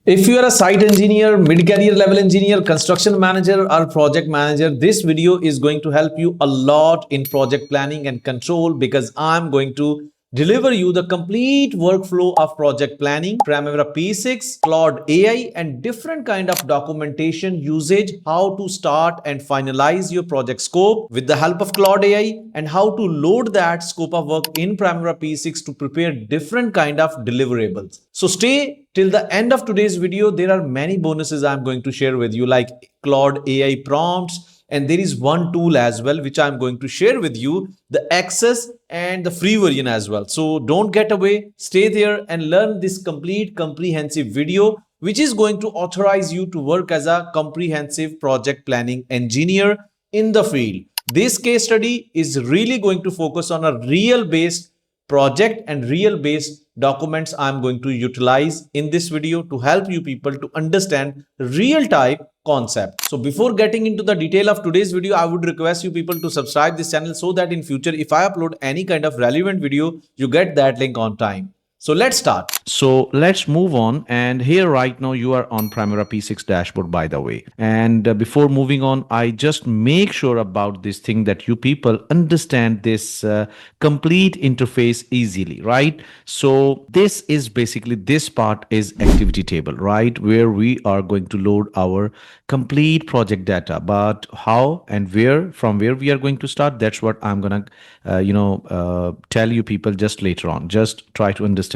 If you are a site engineer, mid-career level engineer, construction manager, or project manager, this video is going to help you a lot in project planning and control because I'm going to deliver you the complete workflow of project planning, Primavera P6, Claude AI, and different kind of documentation usage, how to start and finalize your project scope with the help of Claude AI, and how to load that scope of work in Primavera P6 to prepare different kind of deliverables. So stay till the end of today's video. There are many bonuses I'm going to share with you, like Claude AI prompts, and there is one tool as well which I'm going to share with you, the access and the free version as well. So don't get away, stay there and learn this complete comprehensive video which is going to authorize you to work as a comprehensive project planning engineer in the field. This case study is really going to focus on a real based project and real based documents I'm going to utilize in this video to help you people to understand real type concept. So before getting into the detail of today's video, I would request you people to subscribe this channel so that in future if I upload any kind of relevant video, you get that link on time. So let's start. So let's move on. And here right now you are on Primavera P6 dashboard, by the way. And before moving on, I just make sure about this thing that you people understand this complete interface easily, right? So this is basically, this part is activity table, right? Where we are going to load our complete project data, but how and where, from where we are going to start, that's what I'm gonna tell you people just later on. Just try to understand.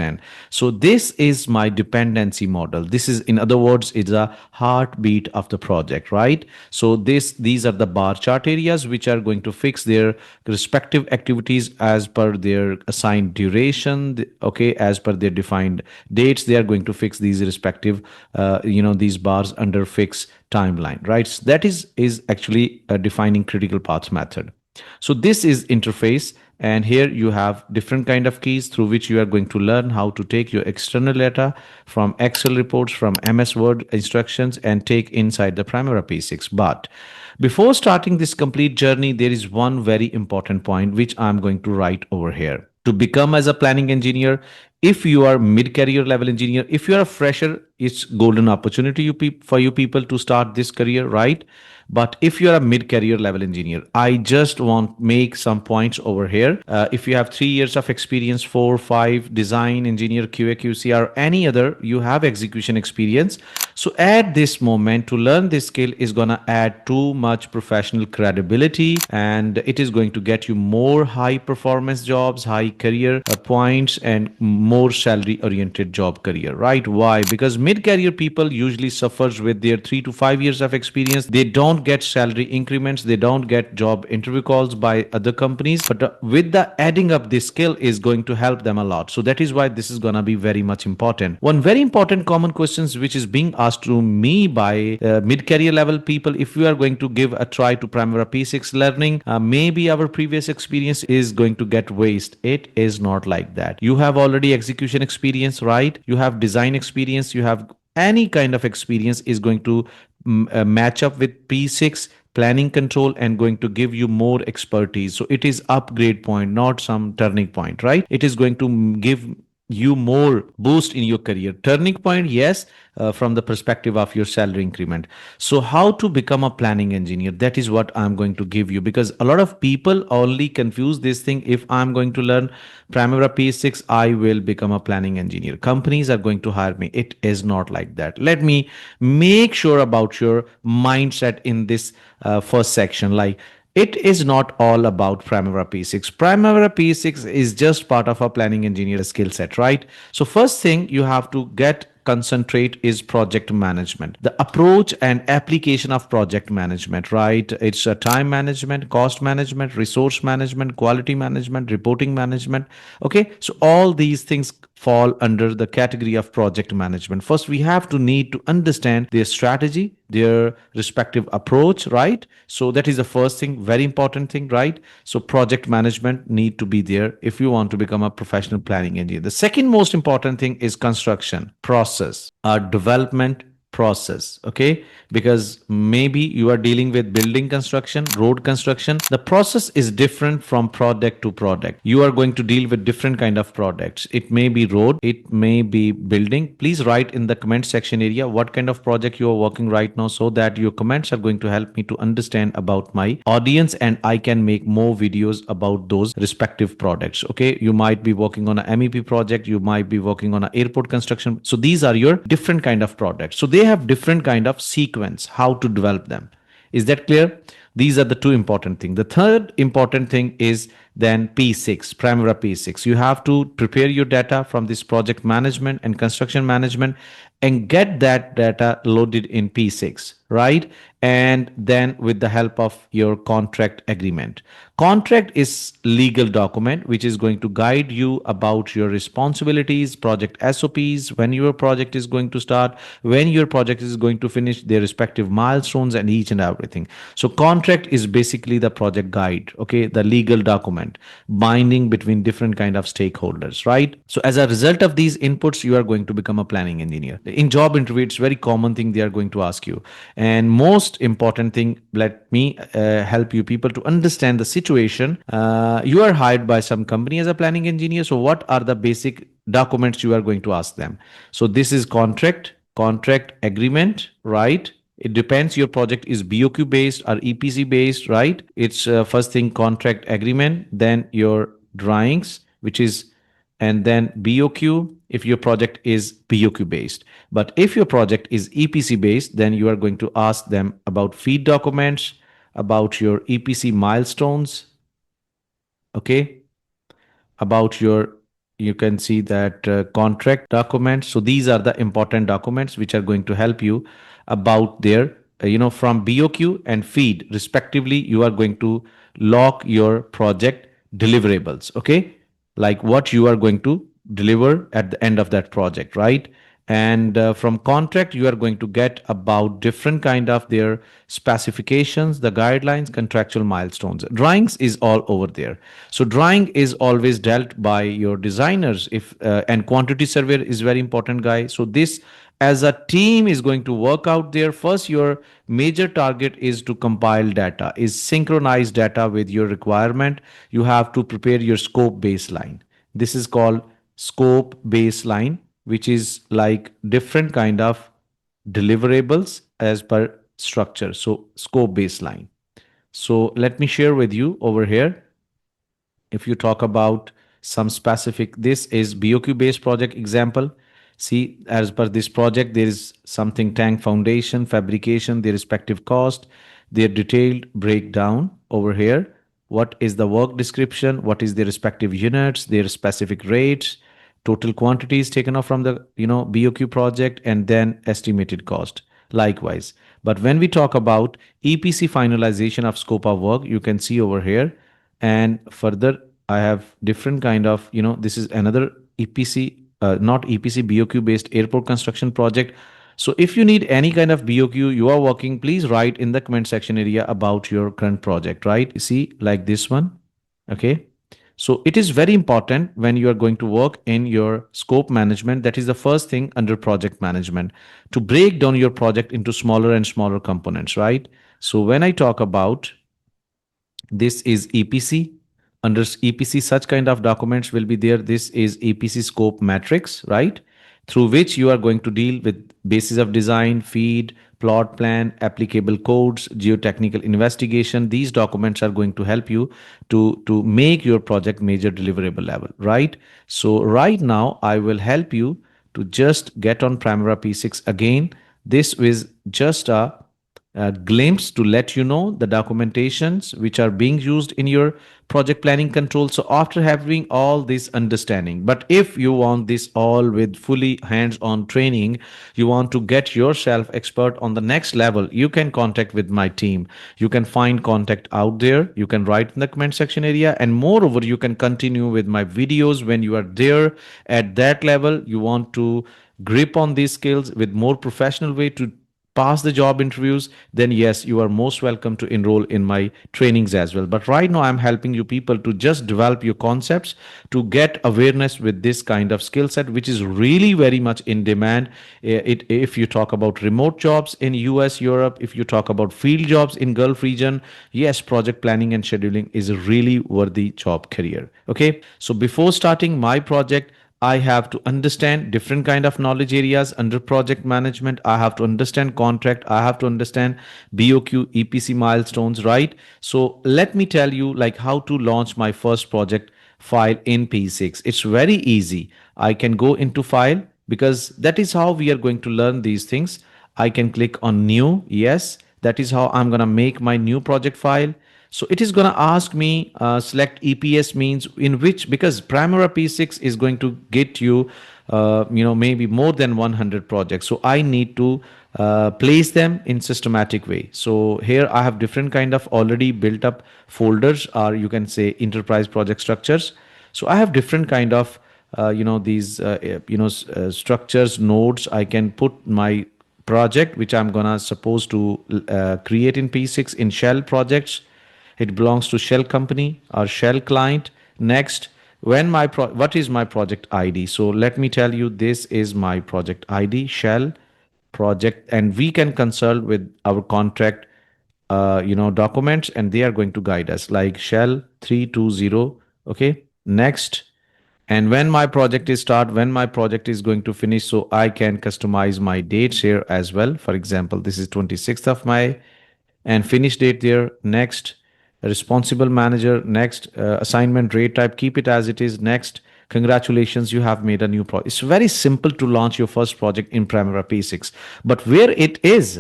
So this is my dependency model. This is, in other words, it's a heartbeat of the project, right? So these are the bar chart areas which are going to fix their respective activities as per their assigned duration, okay, as per their defined dates. They are going to fix these respective these bars under fixed timeline, right? So that is actually a defining critical path method. So this is interface, and here you have different kind of keys through which you are going to learn how to take your external data from Excel reports, from MS Word instructions, and take inside the Primavera P6. But before starting this complete journey, there is one very important point which I'm going to write over here. To become as a planning engineer, if you are mid-career level engineer, if you are a fresher, it's golden opportunity for you people to start this career, right? But if you're a mid-career level engineer, I just want make some points over here. If you have 3 years of experience, 4, 5, design engineer, QA, QC, or any other, you have execution experience. So at this moment, to learn this skill is gonna add too much professional credibility, and it is going to get you more high performance jobs, high career points, and more salary oriented job career, right? Why? Because mid-career people usually suffers with their 3 to 5 years of experience. They don't get salary increments, they don't get job interview calls by other companies, but with the adding up this skill is going to help them a lot. So that is why this is going to be very much important. One very important common questions which is being asked to me by mid-career level people, if we are going to give a try to Primavera P6 learning, maybe our previous experience is going to get waste. It is not like that. You have already execution experience, right? You have design experience, you have any kind of experience is going to match up with P6 planning control and going to give you more expertise. So it is upgrade point, not some turning point, right? It is going to give you more boost in your career. Turning point, yes, from the perspective of your salary increment. So how to become a planning engineer, that is what I'm going to give you, because a lot of people only confuse this thing. If I'm going to learn Primavera P6, I will become a planning engineer, companies are going to hire me. It is not like that. Let me make sure about your mindset in this first section. Like, it is not all about Primavera P6. Primavera P6 is just part of a planning engineer skill set, right? So first thing you have to concentrate is project management, the approach and application of project management, right? It's a time management, cost management, resource management, quality management, reporting management. Okay, so all these things fall under the category of project management. First, we have to need to understand their strategy, their respective approach, right? So that is the first thing, very important thing, right? So project management need to be there if you want to become a professional planning engineer. The second most important thing is construction process, development, process. Okay, because maybe you are dealing with building construction, road construction, the process is different from product to product. You are going to deal with different kind of products. It may be road, it may be building. Please write in the comment section area what kind of project you are working right now, so that your comments are going to help me to understand about my audience and I can make more videos about those respective products. Okay, you might be working on a MEP project, you might be working on an airport construction. So these are your different kind of products. So they have different kind of sequence how to develop them. Is that clear? These are the two important things. The third important thing is then P6, Primavera P6. You have to prepare your data from this project management and construction management and get that data loaded in P6, right? And then with the help of your contract agreement. Contract is legal document which is going to guide you about your responsibilities, project SOPs, when your project is going to start, when your project is going to finish, their respective milestones and each and everything. So contract is basically the project guide, okay, the legal document binding between different kind of stakeholders, right? So as a result of these inputs, you are going to become a planning engineer. In job interview, it's very common thing they are going to ask you. And most important thing, let me help you people to understand the situation. You are hired by some company as a planning engineer. So what are the basic documents you are going to ask them? So this is contract agreement, right? It depends your project is BOQ based or EPC based, right? It's first thing contract agreement, then your drawings, which is, and then BOQ if your project is BOQ based. But if your project is EPC based, then you are going to ask them about feed documents, about your EPC milestones, okay, about your, you can see that contract documents. So these are the important documents which are going to help you about their from BOQ and feed respectively. You are going to lock your project deliverables, okay, like what you are going to deliver at the end of that project, right? And from contract you are going to get about different kind of their specifications, the guidelines, contractual milestones. Drawings is all over there. So drawing is always dealt by your designers. If and quantity surveyor is very important guy. So this as a team is going to work out there. First, your major target is to compile data, is synchronize data with your requirement. You have to prepare your scope baseline. This is called scope baseline, which is like different kind of deliverables as per structure. So scope baseline. So let me share with you over here. If you talk about some specific, this is BOQ based project example. See, as per this project, there is something tank foundation, fabrication, their respective cost, their detailed breakdown over here. What is the work description? What is their respective units, their specific rates, total quantities taken off from the BOQ project, and then estimated cost. Likewise. But when we talk about EPC finalization of scope of work, you can see over here, and further I have different kind of this is another EPC, not EPC, BOQ based airport construction project. So if you need any kind of BOQ you are working, please write in the comment section area about your current project, right? See, like this one, okay. So it is very important when you are going to work in your scope management. That is the first thing under project management, to break down your project into smaller and smaller components, right? So when I talk about this is EPC. Under EPC, such kind of documents will be there. This is EPC scope matrix, right? Through which you are going to deal with basis of design, feed, plot plan, applicable codes, geotechnical investigation. These documents are going to help you to make your project major deliverable level, right? So right now, I will help you to just get on Primavera P6 again. This is just a glimpse to let you know the documentations which are being used in your project planning control. So after having all this understanding, but if you want this all with fully hands-on training, you want to get yourself expert on the next level, you can contact with my team. You can find contact out there. You can write in the comment section area, and moreover you can continue with my videos when you are there at that level. You want to grip on these skills with more professional way to pass the job interviews, then yes, you are most welcome to enroll in my trainings as well. But right now I'm helping you people to just develop your concepts, to get awareness with this kind of skill set, which is really very much in demand. If you talk about remote jobs in US, Europe, if you talk about field jobs in Gulf region, yes, project planning and scheduling is a really worthy job career. Okay, so before starting my project, I have to understand different kind of knowledge areas under project management. I have to understand contract. I have to understand BOQ, EPC milestones, right? So let me tell you like how to launch my first project file in P6. It's very easy. I can go into file because that is how we are going to learn these things. I can click on new. Yes, that is how I'm going to make my new project file. So it is going to ask me select EPS means in which, because Primavera P6 is going to get you, maybe more than 100 projects. So I need to place them in systematic way. So here I have different kind of already built up folders, or you can say enterprise project structures. So I have different kind of, these, structures, nodes. I can put my project, which I'm gonna suppose to create in P6 in shell projects. It belongs to shell company or shell client. Next, what is my project ID? So let me tell you, this is my project ID, shell project, and we can consult with our contract, documents, and they are going to guide us like shell 320. Okay, next. And when my project is start, when my project is going to finish, so I can customize my dates here as well. For example, this is 26th of May and finish date there. Next, responsible manager. Next, assignment rate type, keep it as it is. Next, congratulations, you have made a new project. It's very simple to launch your first project in Primavera P6. But where it is,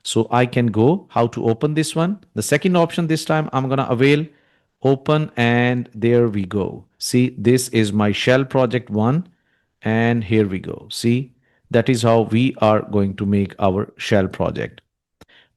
so I can go how to open this one. The second option this time, I'm gonna avail open, and there we go. See, this is my shell project one, and here we go. See, that is how we are going to make our shell project.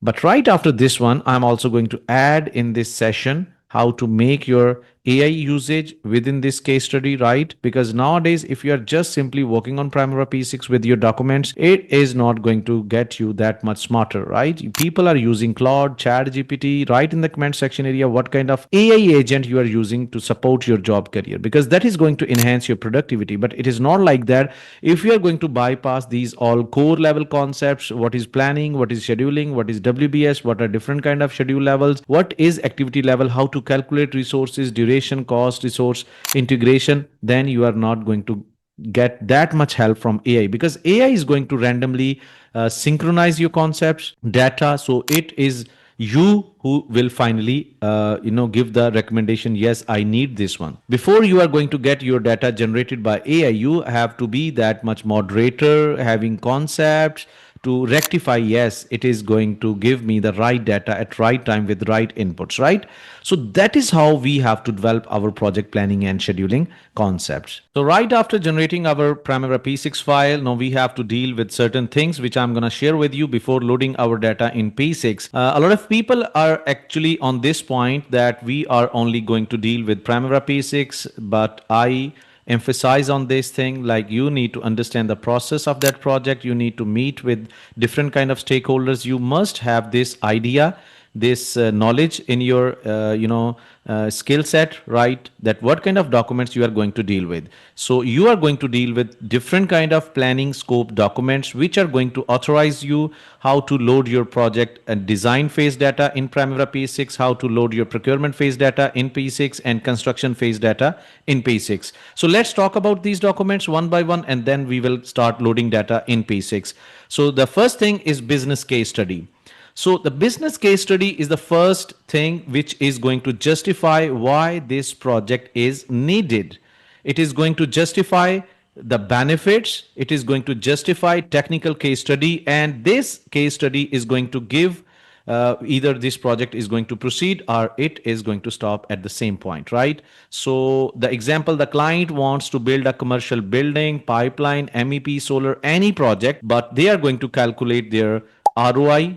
But right after this one, I'm also going to add in this session how to make your AI usage within this case study, right? Because nowadays, if you are just simply working on Primavera P6 with your documents, it is not going to get you that much smarter, right? People are using Claude, Chat GPT. Write in the comment section area what kind of AI agent you are using to support your job career, because that is going to enhance your productivity. But it is not like that. If you are going to bypass these all core level concepts, what is planning, what is scheduling, what is WBS, what are different kind of schedule levels, what is activity level, how to calculate resources, duration, cost, resource integration, then you are not going to get that much help from AI, because AI is going to randomly synchronize your concepts, data. So it is you who will finally give the recommendation, yes, I need this one. Before you are going to get your data generated by AI, you have to be that much moderator, having concepts to rectify, yes, it is going to give me the right data at right time with right inputs, right? So that is how we have to develop our project planning and scheduling concepts. So right after generating our Primavera P6 file, now we have to deal with certain things which I'm going to share with you before loading our data in P6. A lot of people are actually on this point that we are only going to deal with Primavera P6, but I emphasize on this thing, like you need to understand the process of that project. You need to meet with different kind of stakeholders. You must have this idea, this knowledge in your skill set, right? That what kind of documents you are going to deal with. So you are going to deal with different kind of planning scope documents which are going to authorize you how to load your project and design phase data in Primavera P6, how to load your procurement phase data in P6, and construction phase data in P6. So let's talk about these documents one by one, and then we will start loading data in P6. So the first thing is business case study. So the business case study is the first thing which is going to justify why this project is needed. It is going to justify the benefits. It is going to justify technical case study, and this case study is going to give either this project is going to proceed or it is going to stop at the same point, right? So the example, the client wants to build a commercial building, pipeline, MEP, solar, any project, but they are going to calculate their ROI,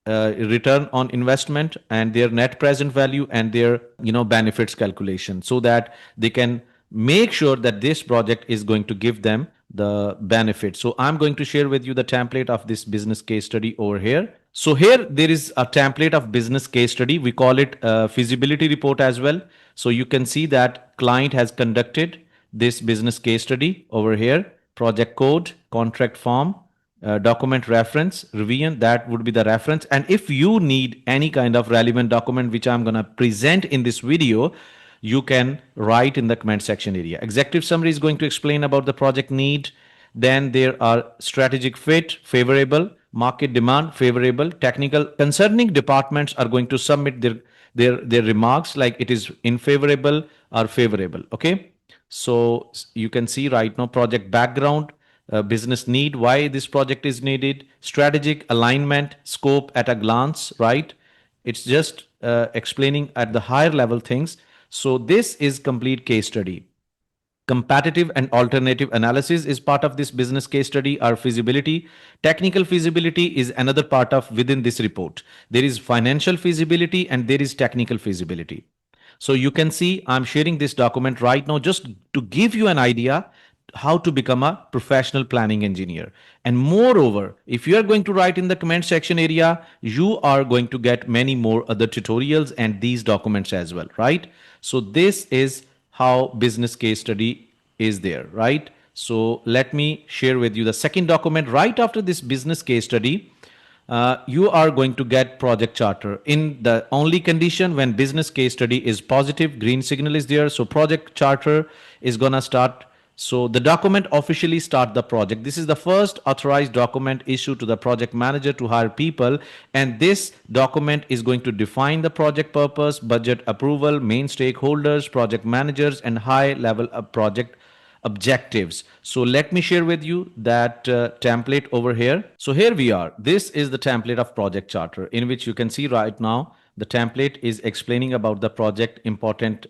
return on investment, and their net present value, and their benefits calculation, so that they can make sure that this project is going to give them the benefit. So I'm going to share with you the template of this business case study over here. So here there is a template of business case study. We call it a feasibility report as well. So you can see that client has conducted this business case study over here, project code, contract form, document reference, revision, that would be the reference. And if you need any kind of relevant document, which I'm going to present in this video, you can write in the comment section area. Executive summary is going to explain about the project need. Then there are strategic fit, favorable, market demand, favorable, technical. Concerning departments are going to submit their remarks like it is unfavorable or favorable. Okay. So you can see right now project background, business need, why this project is needed, strategic alignment, scope at a glance, right? It's just explaining at the higher level things. So this is complete case study. Competitive and alternative analysis is part of this business case study. Our feasibility, technical feasibility is another part of within this report. There is financial feasibility and there is technical feasibility. So you can see I'm sharing this document right now just to give you an idea how to become a professional planning engineer. And moreover, if you are going to write in the comment section area, you are going to get many more other tutorials and these documents as well, right? So this is how business case study is there, right? So let me share with you the second document right after this business case study. You are going to get project charter in the only condition when business case study is positive, green signal is there. So project charter is going to start. So the document officially start the project. This is the first authorized document issued to the project manager to hire people. And this document is going to define the project purpose, budget approval, main stakeholders, project managers, and high level of project objectives. So let me share with you that template over here. So here we are. This is the template of project charter in which you can see right now the template is explaining about the project important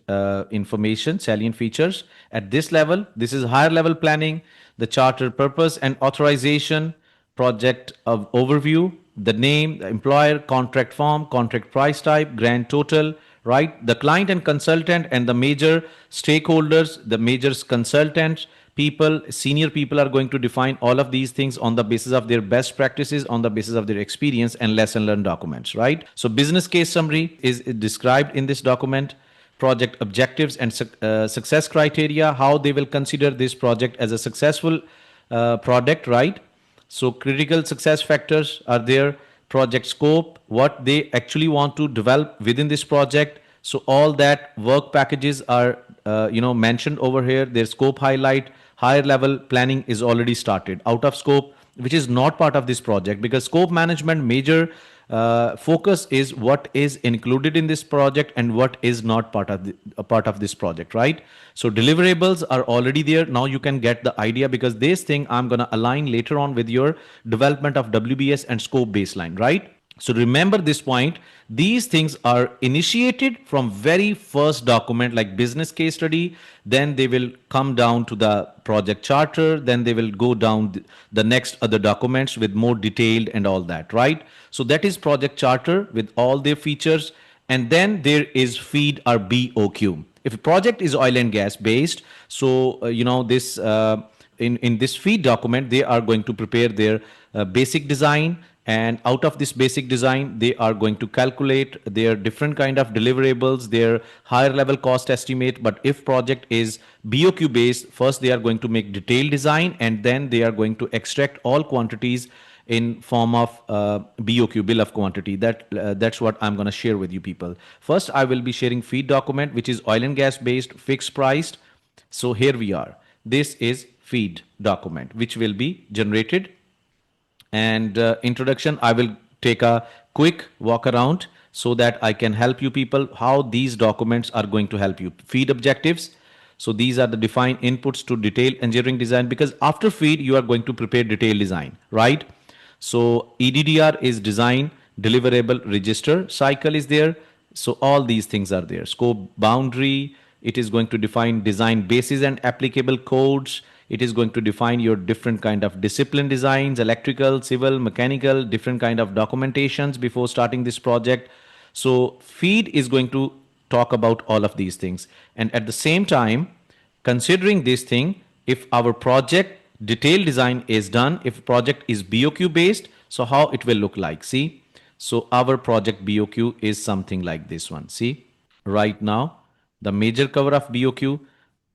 information, salient features. At this level, this is higher level planning, the charter purpose and authorization, project of overview, the name, the employer, contract form, contract price type, grand total, right? The client and consultant and the major stakeholders, the major consultants, people, senior people are going to define all of these things on the basis of their best practices, on the basis of their experience and lesson learned documents, right? So business case summary is described in this document, project objectives and success criteria, how they will consider this project as a successful product, right? So critical success factors are there, project scope, what they actually want to develop within this project. So all that work packages are mentioned over here. Their scope highlight, higher level planning is already started. Out of scope, which is not part of this project, because scope management major focus is what is included in this project and what is not a part of this project, right? So deliverables are already there. Now you can get the idea because this thing I'm going to align later on with your development of WBS and scope baseline, right? So remember this point. These things are initiated from very first document like business case study. Then they will come down to the project charter. Then they will go down the next other documents with more detailed and all that, right? So that is project charter with all their features. And then there is feed or BOQ. If a project is oil and gas based, so this in this feed document they are going to prepare their basic design, and out of this basic design they are going to calculate their different kind of deliverables, their higher level cost estimate. But if project is BOQ based, first they are going to make detailed design and then they are going to extract all quantities in form of BOQ, bill of quantity. That's what I'm going to share with you people. First I will be sharing feed document which is oil and gas based, fixed priced. So here we are. This is feed document which will be generated. And introduction, I will take a quick walk around so that I can help you people how these documents are going to help you. Feed objectives. So these are the defined inputs to detailed engineering design, because after feed you are going to prepare detailed design, right? So EDDR is design deliverable register cycle is there. So all these things are there. Scope boundary, it is going to define design basis and applicable codes. It is going to define your different kind of discipline designs, electrical, civil, mechanical, different kind of documentations before starting this project. So feed is going to talk about all of these things. And at the same time, considering this thing, if our project detailed design is done, if project is BOQ based, so how it will look like. See, so our project BOQ is something like this one. See, right now, the major cover of BOQ,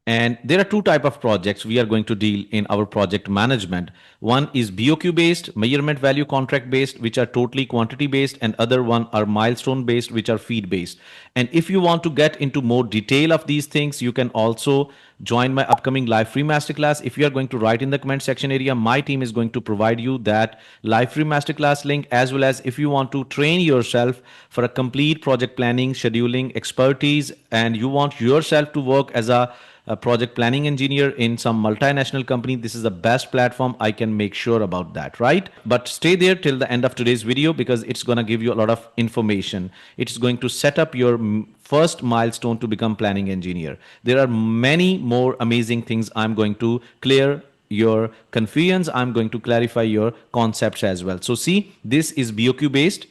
and there are two type of projects we are going to deal in our project management. One is BOQ based, measurement value contract based, which are totally quantity based, and other one are milestone based, which are feed based. And if you want to get into more detail of these things, you can also join my upcoming live free masterclass. If you are going to write in the comment section area, my team is going to provide you that live free masterclass link, as well as if you want to train yourself for a complete project planning, scheduling expertise, and you want yourself to work as a project planning engineer in some multinational company, this is the best platform. I can make sure about that, right? But stay there till the end of today's video, because it's going to give you a lot of information. It's going to set up your first milestone to become planning engineer. There are many more amazing things I'm going to clear your confusions. I'm going to clarify your concepts as well. So see, this is BOQ based.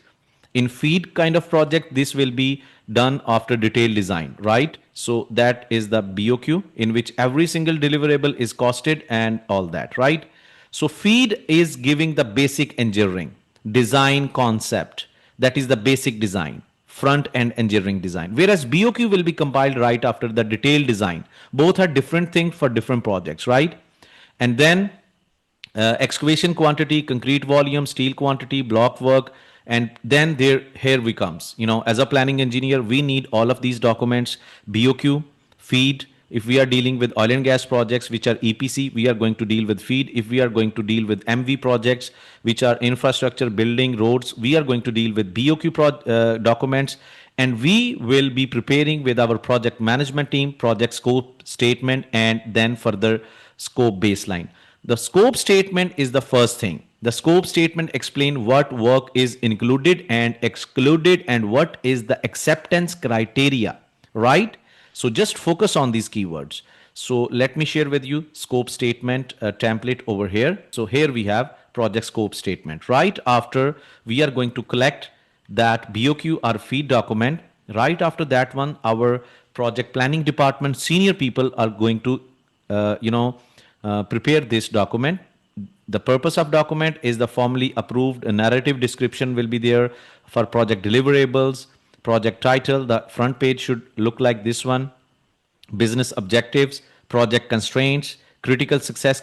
In feed kind of project, this will be done after detailed design, right? So that is the BOQ, in which every single deliverable is costed and all that, right? So feed is giving the basic engineering design concept, that is the basic design, front end engineering design, whereas BOQ will be compiled right after the detailed design. Both are different things for different projects, right? And then excavation quantity, concrete volume, steel quantity, block work, and then here we comes. As a planning engineer, we need all of these documents: BOQ, feed. If we are dealing with oil and gas projects, which are EPC, we are going to deal with feed. If we are going to deal with MV projects, which are infrastructure, building, roads, we are going to deal with BOQ documents. And we will be preparing with our project management team project scope statement, and then further scope baseline. The scope statement is the first thing. The scope statement explains what work is included and excluded, and what is the acceptance criteria, right? So just focus on these keywords. So let me share with you scope statement template over here. So here we have project scope statement. Right after we are going to collect that BOQ or feed document, right after that one, our project planning department senior people are going to prepare this document. The purpose of document is the formally approved narrative description will be there for project deliverables, project title. The front page should look like this one: business objectives, project constraints, critical success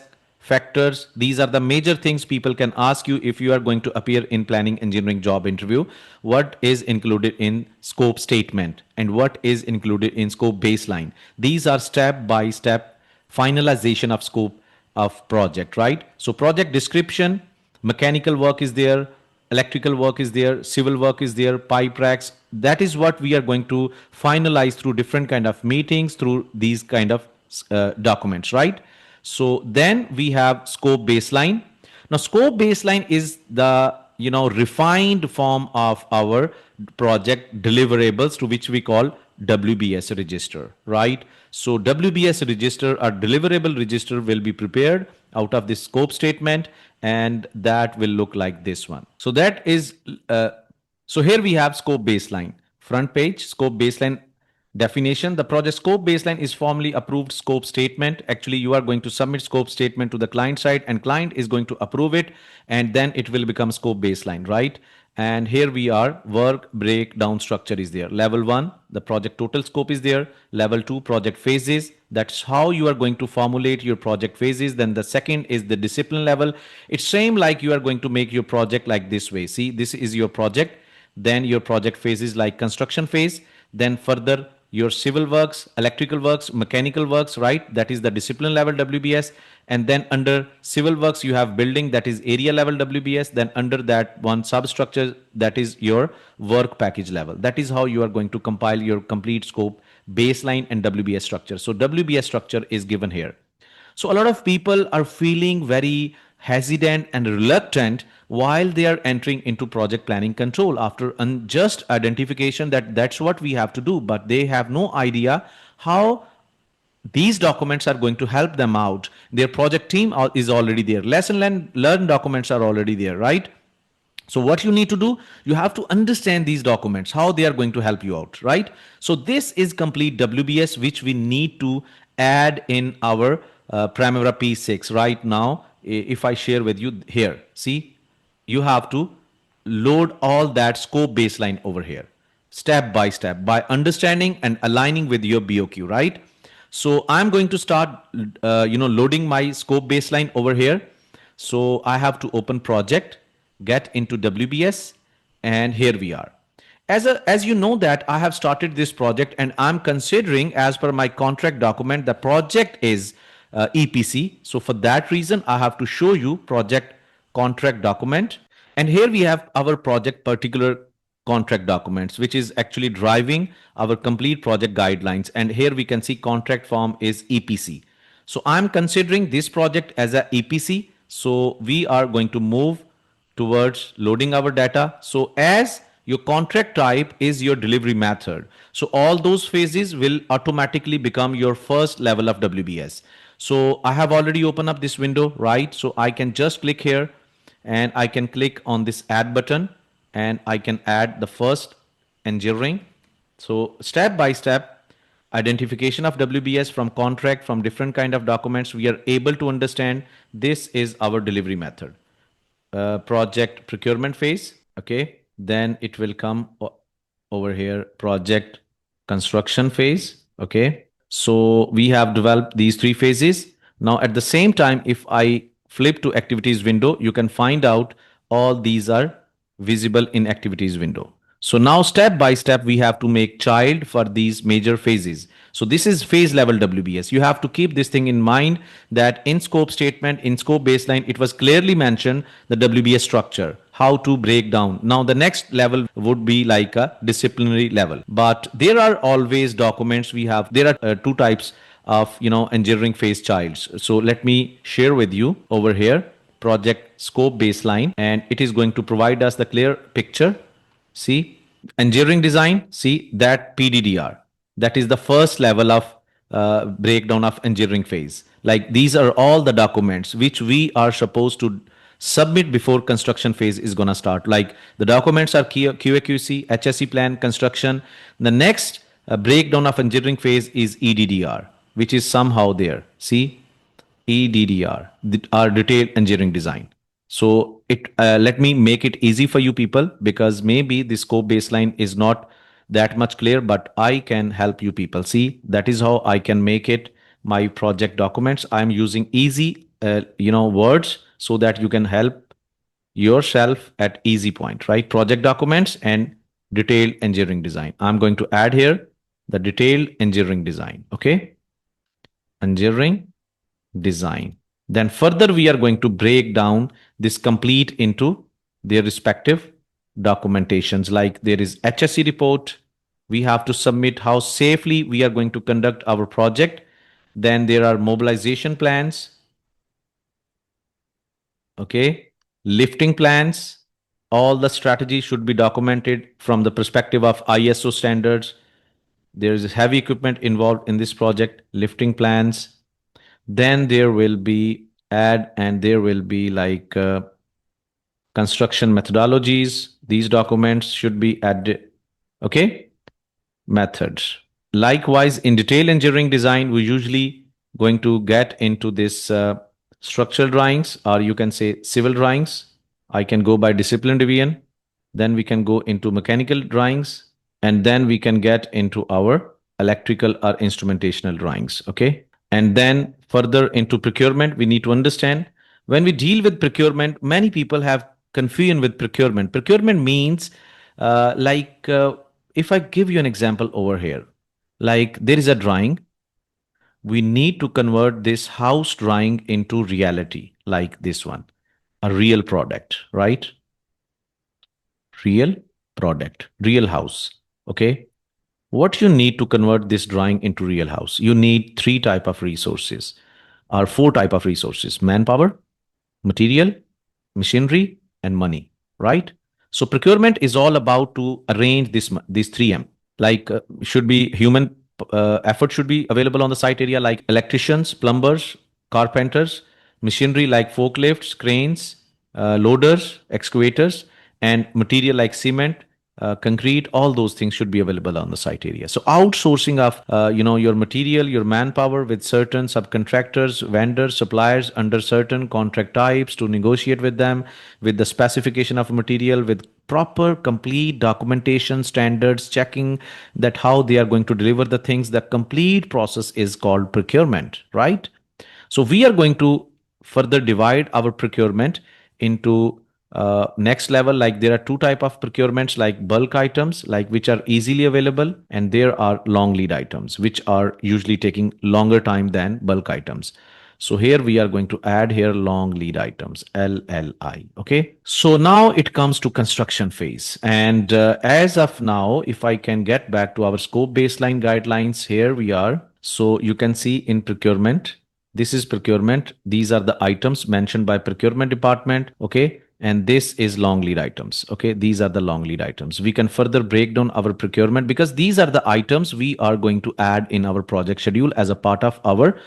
factors. These are the major things people can ask you if you are going to appear in planning engineering job interview. What is included in scope statement and what is included in scope baseline? These are step by step finalization of scope of project, right? So project description, mechanical work is there, electrical work is there, civil work is there, pipe racks. That is what we are going to finalize through different kind of meetings, through these kind of documents, right? So then we have scope baseline. Now scope baseline is the refined form of our project deliverables, to which we call WBS register, right? So WBS register or deliverable register will be prepared out of this scope statement, and that will look like this one. So that is so here we have scope baseline. Front page, scope baseline definition. The project scope baseline is formally approved scope statement. Actually, you are going to submit scope statement to the client side, and client is going to approve it, and then it will become scope baseline, right? And here we are, work breakdown structure is there. Level 1, the project total scope is there. Level 2, project phases. That's how you are going to formulate your project phases. Then the second is the discipline level. It's same like you are going to make your project like this way. See, this is your project. Then your project phases like construction phase. Then further your civil works, electrical works, mechanical works, right? That is the discipline level WBS. And then under civil works, you have building, that is area level WBS. Then under that one substructure, that is your work package level. That is how you are going to compile your complete scope, baseline and WBS structure. So WBS structure is given here. So a lot of people are feeling very hesitant and reluctant while they are entering into project planning control after just identification that that's what we have to do, but they have no idea how these documents are going to help them out. Their project team is already there. Lesson learned documents are already there, right? So what you need to do, you have to understand these documents, how they are going to help you out, right? So this is complete WBS, which we need to add in our Primavera P6 right now. If I share with you here, see, you have to load all that scope baseline over here step by step by understanding and aligning with your BOQ, right? So I'm going to start loading my scope baseline over here. So I have to open project, get into WBS, and here we are. As you know that I have started this project and I'm considering, as per my contract document, the project is EPC. So for that reason, I have to show you project contract document. And here we have our project particular contract documents, which is actually driving our complete project guidelines. And here we can see contract form is EPC. So I'm considering this project as a EPC. So we are going to move towards loading our data. So as your contract type is your delivery method, so all those phases will automatically become your first level of WBS. So I have already opened up this window, right? So I can just click here and I can click on this add button and I can add the first engineering. So step by step identification of WBS from contract, from different kind of documents, we are able to understand this is our delivery method. Project procurement phase. Okay. Then it will come over here, project construction phase. Okay. So we have developed these three phases. Now, at the same time, if I flip to activities window, you can find out all these are visible in activities window. So now step by step, we have to make child for these major phases. So this is phase level WBS. You have to keep this thing in mind that in scope statement, in scope baseline, it was clearly mentioned the WBS structure, how to break down. Now the next level would be like a disciplinary level. But there are always documents we have. There are two types of, engineering phase childs. So let me share with you over here project scope baseline, and it is going to provide us the clear picture. See, engineering design, see that PDDR. That is the first level of breakdown of engineering phase. Like these are all the documents which we are supposed to submit before construction phase is going to start. Like the documents are QAQC, HSE plan, construction. The next breakdown of engineering phase is EDDR, which is somehow there. See, EDDR, our detailed engineering design. So it let me make it easy for you people, because maybe the scope baseline is not that much clear, but I can help you people. See, that is how I can make it my project documents. I'm using easy words so that you can help yourself at easy point, right? Project documents and detailed engineering design. I'm going to add here the detailed engineering design. Okay, engineering design. Then further, we are going to break down this complete into their respective documentations. Like there is HSE report. We have to submit how safely we are going to conduct our project. Then there are mobilization plans. Okay. Lifting plans. All the strategy should be documented from the perspective of ISO standards. There is heavy equipment involved in this project, lifting plans. Then there will be add, and there will be like construction methodologies. These documents should be added. Okay. Methods. Likewise, in detail engineering design, we usually going to get into this structural drawings, or you can say civil drawings. I can go by discipline division. Then we can go into mechanical drawings, and then we can get into our electrical or instrumentational drawings. Okay. And then further into procurement, we need to understand when we deal with procurement, many people have confusion with procurement. Procurement means if I give you an example over here, like there is a drawing, we need to convert this house drawing into reality, like this one, a real product, right? Real product, real house. Okay. What you need to convert this drawing into real house? You need three type of resources or four type of resources: manpower, material, machinery, and money, right? So procurement is all about to arrange these three M. Like should be human effort should be available on the site area, like electricians, plumbers, carpenters, machinery like forklifts, cranes, loaders, excavators, and material like cement, concrete, all those things should be available on the site area. So outsourcing of your material, your manpower with certain subcontractors, vendors, suppliers under certain contract types to negotiate with them with the specification of material, with proper complete documentation standards, checking that how they are going to deliver the things. The complete process is called procurement, right? So we are going to further divide our procurement into next level. Like there are two type of procurements, like bulk items, like which are easily available, and there are long lead items which are usually taking longer time than bulk items. So here we are going to add here long lead items, LLI. Okay. So now it comes to construction phase. And as of now, if I can get back to our scope baseline guidelines, here we are. So you can see in procurement, this is procurement. These are the items mentioned by procurement department. Okay. And this is long lead items. Okay. These are the long lead items. We can further break down our procurement because these are the items we are going to add in our project schedule as a part of our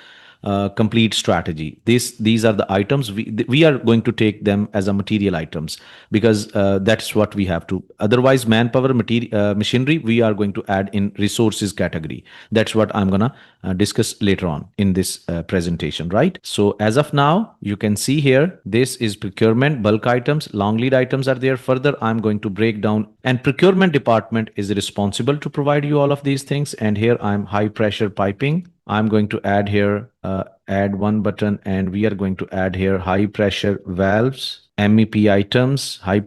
complete strategy. These are the items we are going to take them as a material items because that's what we have to. Otherwise, manpower, material, machinery, we are going to add in resources category. That's what I'm gonna discuss later on in this presentation, right? So as of now, you can see here, this is procurement, bulk items, long lead items are there. Further, I'm going to break down, and procurement department is responsible to provide you all of these things. And here I'm high pressure piping. I'm going to add here, add one button, and we are going to add here high pressure valves, MEP items, high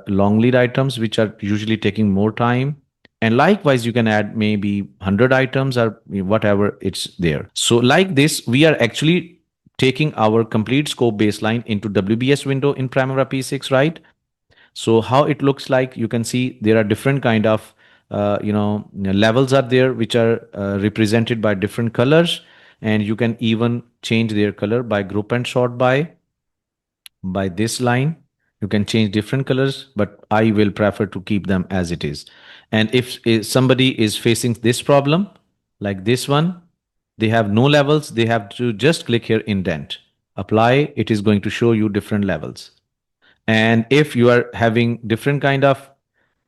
long lead items, which are usually taking more time. And likewise, you can add maybe 100 items or whatever it's there. So like this, we are actually taking our complete scope baseline into WBS window in Primavera P6, right? So how it looks like, you can see there are different kind of levels are there which are represented by different colors, and you can even change their color by group and sort by this line. You can change different colors, but I will prefer to keep them as it is. And if somebody is facing this problem, like this one, they have no levels, they have to just click here indent, apply. It is going to show you different levels. And if you are having different kind of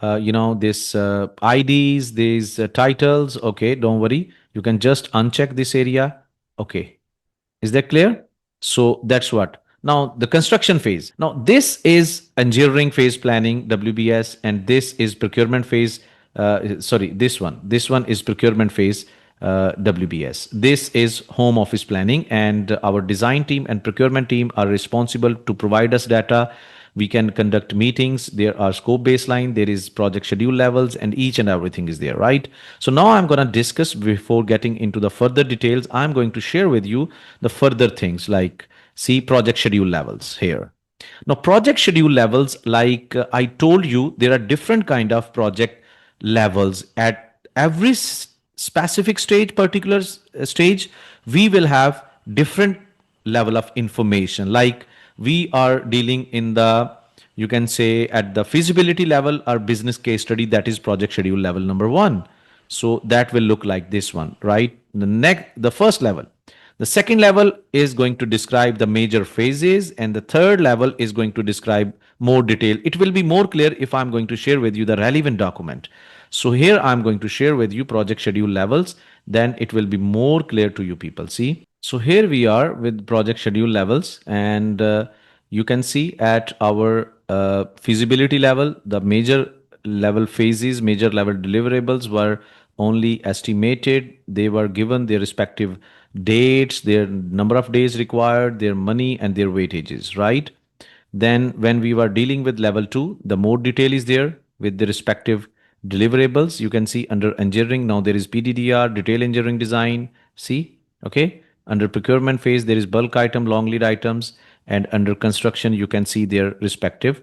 this IDs, these titles, okay, don't worry, you can just uncheck this area. Okay, is that clear? So that's what. Now the construction phase. Now this is engineering phase planning, WBS, and this is procurement phase. Sorry, this one. This one is procurement phase, WBS. This is home office planning, and our design team and procurement team are responsible to provide us data. We can conduct meetings. There are scope baseline, there is project schedule levels, and each and everything is there, right? So now I'm going to discuss, before getting into the further details, I'm going to share with you the further things, like see project schedule levels here. Now project schedule levels, like I told you, there are different kind of project levels at every specific stage, particular stage. We will have different level of information. Like we are dealing in the, you can say, at the feasibility level, our business case study, that is project schedule level number 1. So that will look like this one, right? The first level. The second level is going to describe the major phases, and the third level is going to describe more detail. It will be more clear if I'm going to share with you the relevant document. So here I'm going to share with you project schedule levels, then it will be more clear to you people. See, so here we are with project schedule levels, and you can see at our feasibility level, the major level phases, major level deliverables were only estimated. They were given their respective dates, their number of days required, their money, and their weightages, right? Then when we were dealing with level 2, the more detail is there with the respective deliverables. You can see under engineering, now there is PDDR, detail engineering design. See, okay. Under procurement phase, there is bulk item, long lead items, and under construction, you can see their respective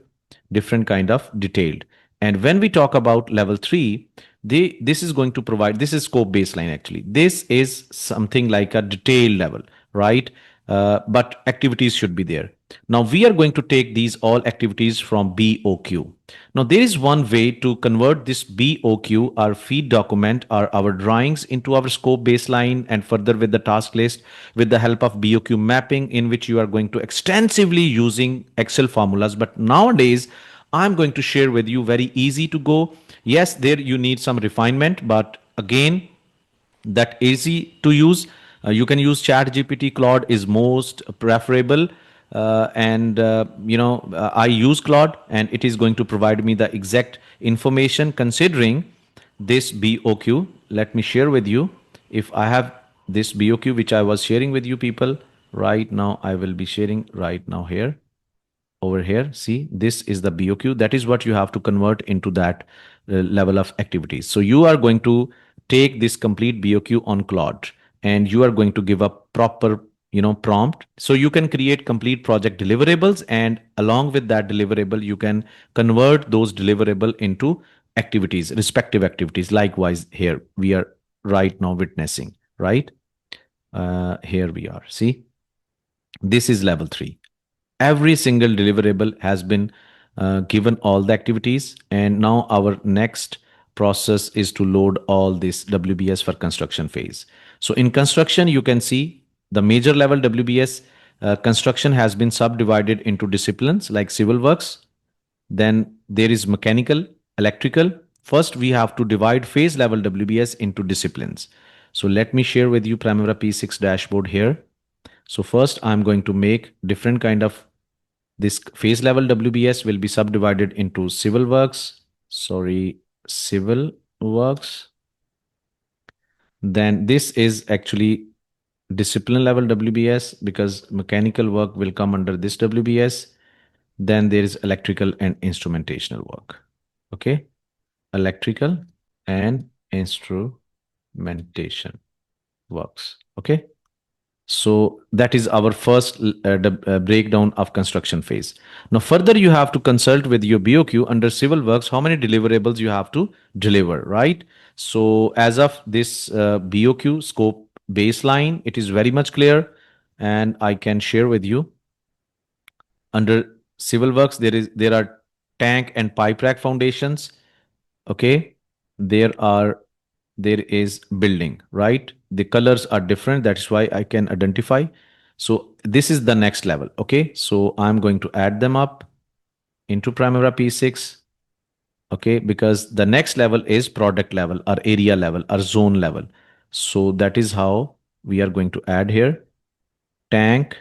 different kind of detailed. And when we talk about level 3, this is going to provide, this is scope baseline actually. This is something like a detail level, right? But activities should be there. Now we are going to take these all activities from BOQ. Now there is one way to convert this BOQ, our feed document, or our drawings, into our scope baseline, and further with the task list with the help of BOQ mapping, in which you are going to extensively using Excel formulas. But nowadays I'm going to share with you very easy to go. Yes, there you need some refinement, but again, that easy to use. You can use chat gpt. Claude is most preferable, and I use Claude, and it is going to provide me the exact information considering this BOQ. Let me share with you. If I have this BOQ which I was sharing with you people right now, I will be sharing right now here. Over here, see, this is the BOQ. That is what you have to convert into that level of activities. So you are going to take this complete BOQ on Claude, and you are going to give a proper prompt. So you can create complete project deliverables, and along with that deliverable you can convert those deliverable into activities, respective activities. Likewise, here we are right now witnessing, right? Here we are, see, this is level 3. Every single deliverable has been given all the activities, and now our next process is to load all this WBS for construction phase. So in construction, you can see the major level WBS construction has been subdivided into disciplines like civil works. Then there is mechanical, electrical. First, we have to divide phase level WBS into disciplines. So let me share with you Primavera P6 dashboard here. So first, I'm going to make different kind of this phase level WBS will be subdivided into civil works, civil works. Then this is actually discipline level WBS because mechanical work will come under this WBS. Then there is electrical and instrumentational work. Okay. Electrical and instrumentation works. Okay. So that is our first breakdown of construction phase. Now further you have to consult with your BOQ under civil works how many deliverables you have to deliver, right? So as of this BOQ scope baseline, it is very much clear, and I can share with you. Under civil works, there are tank and pipe rack foundations. Okay, there is building, right? The colors are different, that's why I can identify. So this is the next level. Okay, so I'm going to add them up into Primavera P6. Okay, because the next level is product level or area level or zone level. So that is how we are going to add here tanks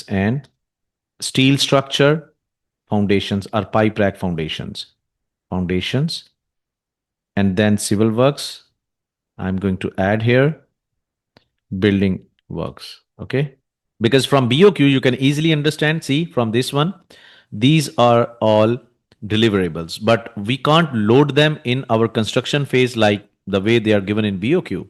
and steel structure foundations or pipe rack foundations, and then civil works. I'm going to add here building works. Okay, because from BOQ you can easily understand, see, from this one, these are all deliverables, but we can't load them in our construction phase like the way they are given in BOQ.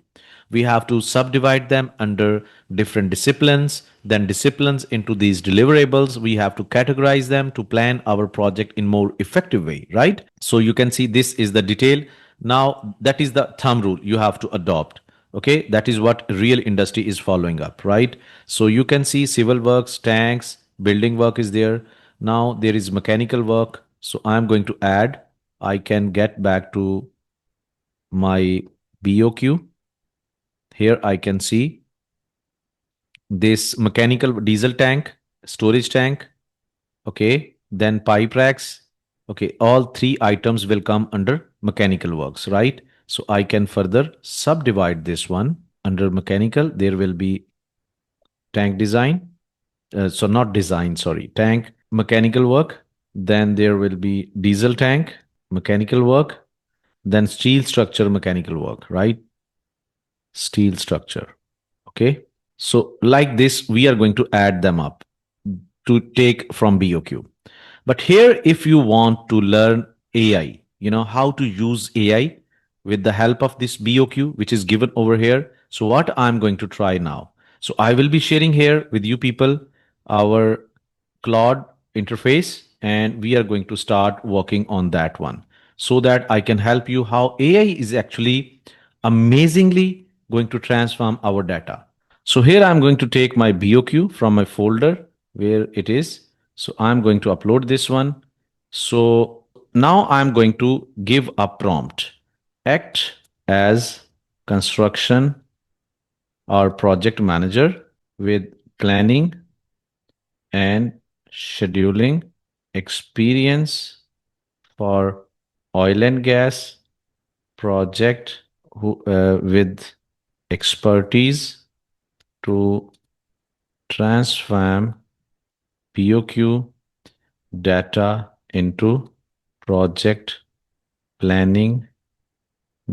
We have to subdivide them under different disciplines, then disciplines into these deliverables. We have to categorize them to plan our project in more effective way, right? So you can see this is the detail. Now that is the thumb rule you have to adopt. Okay, that is what real industry is following up, right? So you can see civil works, tanks, building work is there. Now there is mechanical work. So I'm going to add, I can get back to my BOQ. Here I can see this mechanical diesel tank, storage tank. Okay, then pipe racks. Okay, all 3 items will come under mechanical works, right? So I can further subdivide this one. Under mechanical, there will be tank design. So not design, sorry, tank mechanical work. Then there will be diesel tank mechanical work. Then steel structure mechanical work, right? Steel structure. Okay. So like this, we are going to add them up to take from BOQ. But here, if you want to learn AI, how to use AI with the help of this BOQ, which is given over here. So what I'm going to try now. So I will be sharing here with you people our Claude interface, and we are going to start working on that one so that I can help you how AI is actually amazingly going to transform our data. So here I'm going to take my BOQ from my folder where it is. So I'm going to upload this one. So now I'm going to give a prompt. Act as construction or project manager with planning and scheduling experience for oil and gas project with expertise to transform POQ data into project planning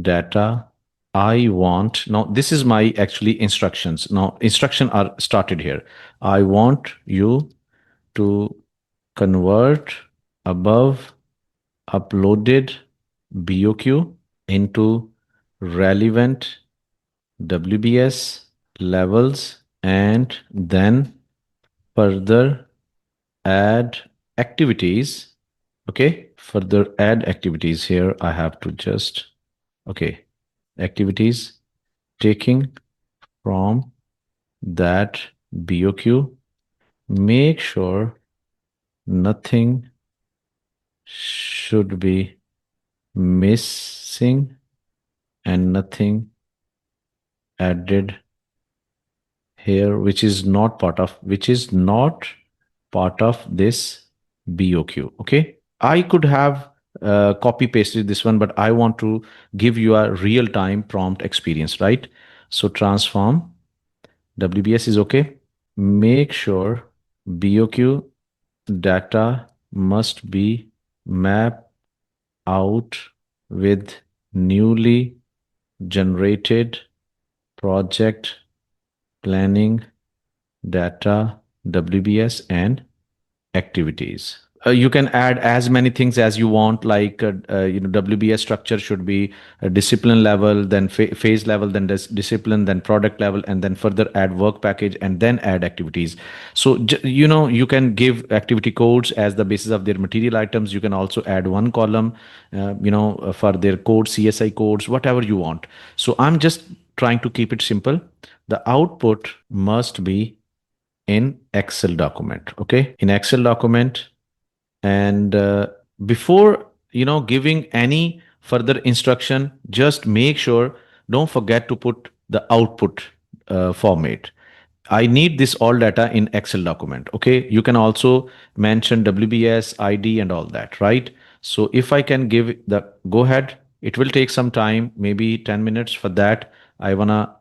data. I want, now this is my actually instructions. Now instruction are started here. I want you to convert above uploaded BOQ into relevant WBS levels and then further add activities. Okay, further add activities here. I have to just, okay, activities taking from that BOQ. Make sure nothing should be missing and nothing added here which is not part of this BOQ. Okay, I could have copy pasted this one, but I want to give you a real time prompt experience, right? So transform WBS is okay. Make sure BOQ data must be mapped out with newly generated project planning data, WBS, and activities. You can add as many things as you want, like WBS structure should be a discipline level, then phase level, then discipline, then product level, and then further add work package, and then add activities. So you can give activity codes as the basis of their material items. You can also add one column, for their code, CSI codes, whatever you want. So I'm just trying to keep it simple. The output must be in Excel document. Okay, in Excel document, and before giving any further instruction, just make sure, don't forget to put the output format. I need this all data in Excel document. Okay, you can also mention WBS ID and all that, right? So if I can give the go ahead, it will take some time, maybe 10 minutes. For that, I wanna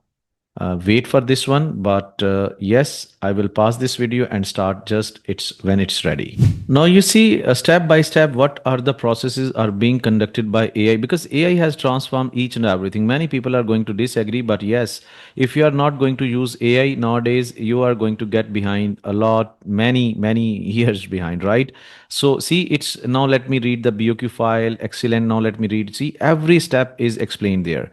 wait for this one, but yes, I will pause this video and start just it's when it's ready. Now you see step by step what are the processes are being conducted by AI, because AI has transformed each and everything. Many people are going to disagree, but yes, if you are not going to use AI nowadays, you are going to get behind a lot, many years behind, right? So see, it's now let me read the BOQ file. Excellent. Now let me read. See, every step is explained there.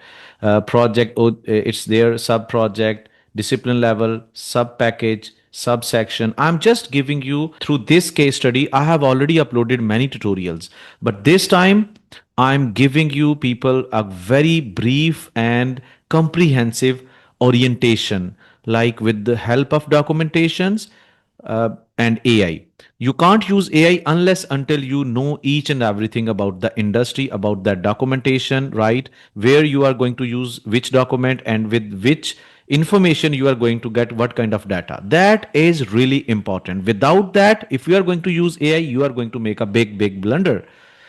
Project, it's there, sub project, discipline level, sub package, subsection. I'm just giving you through this case study. I have already uploaded many tutorials, but this time I'm giving you people a very brief and comprehensive orientation, like with the help of documentations and AI. You can't use AI unless until you know each and everything about the industry, about that documentation, right? Where you are going to use which document and with which information you are going to get what kind of data. That is really important. Without that, if you are going to use AI, you are going to make a big blunder.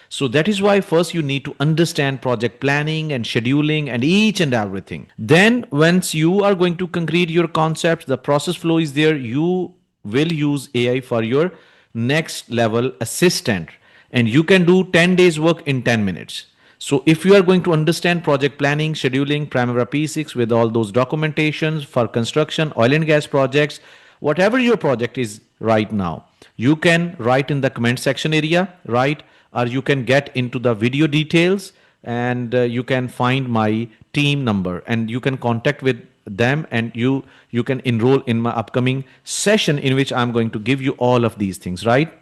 So that is why first you need to understand project planning and scheduling and each and everything. Then once you are going to concrete your concepts, the process flow is there. You will use AI for your next level assistant, and you can do 10 days work in 10 minutes. So if you are going to understand project planning, scheduling, Primavera P6 with all those documentations for construction, oil and gas projects, whatever your project is right now, you can write in the comment section area, right? Or you can get into the video details, and you can find my team number and you can contact with them, and you can enroll in my upcoming session in which I'm going to give you all of these things, right?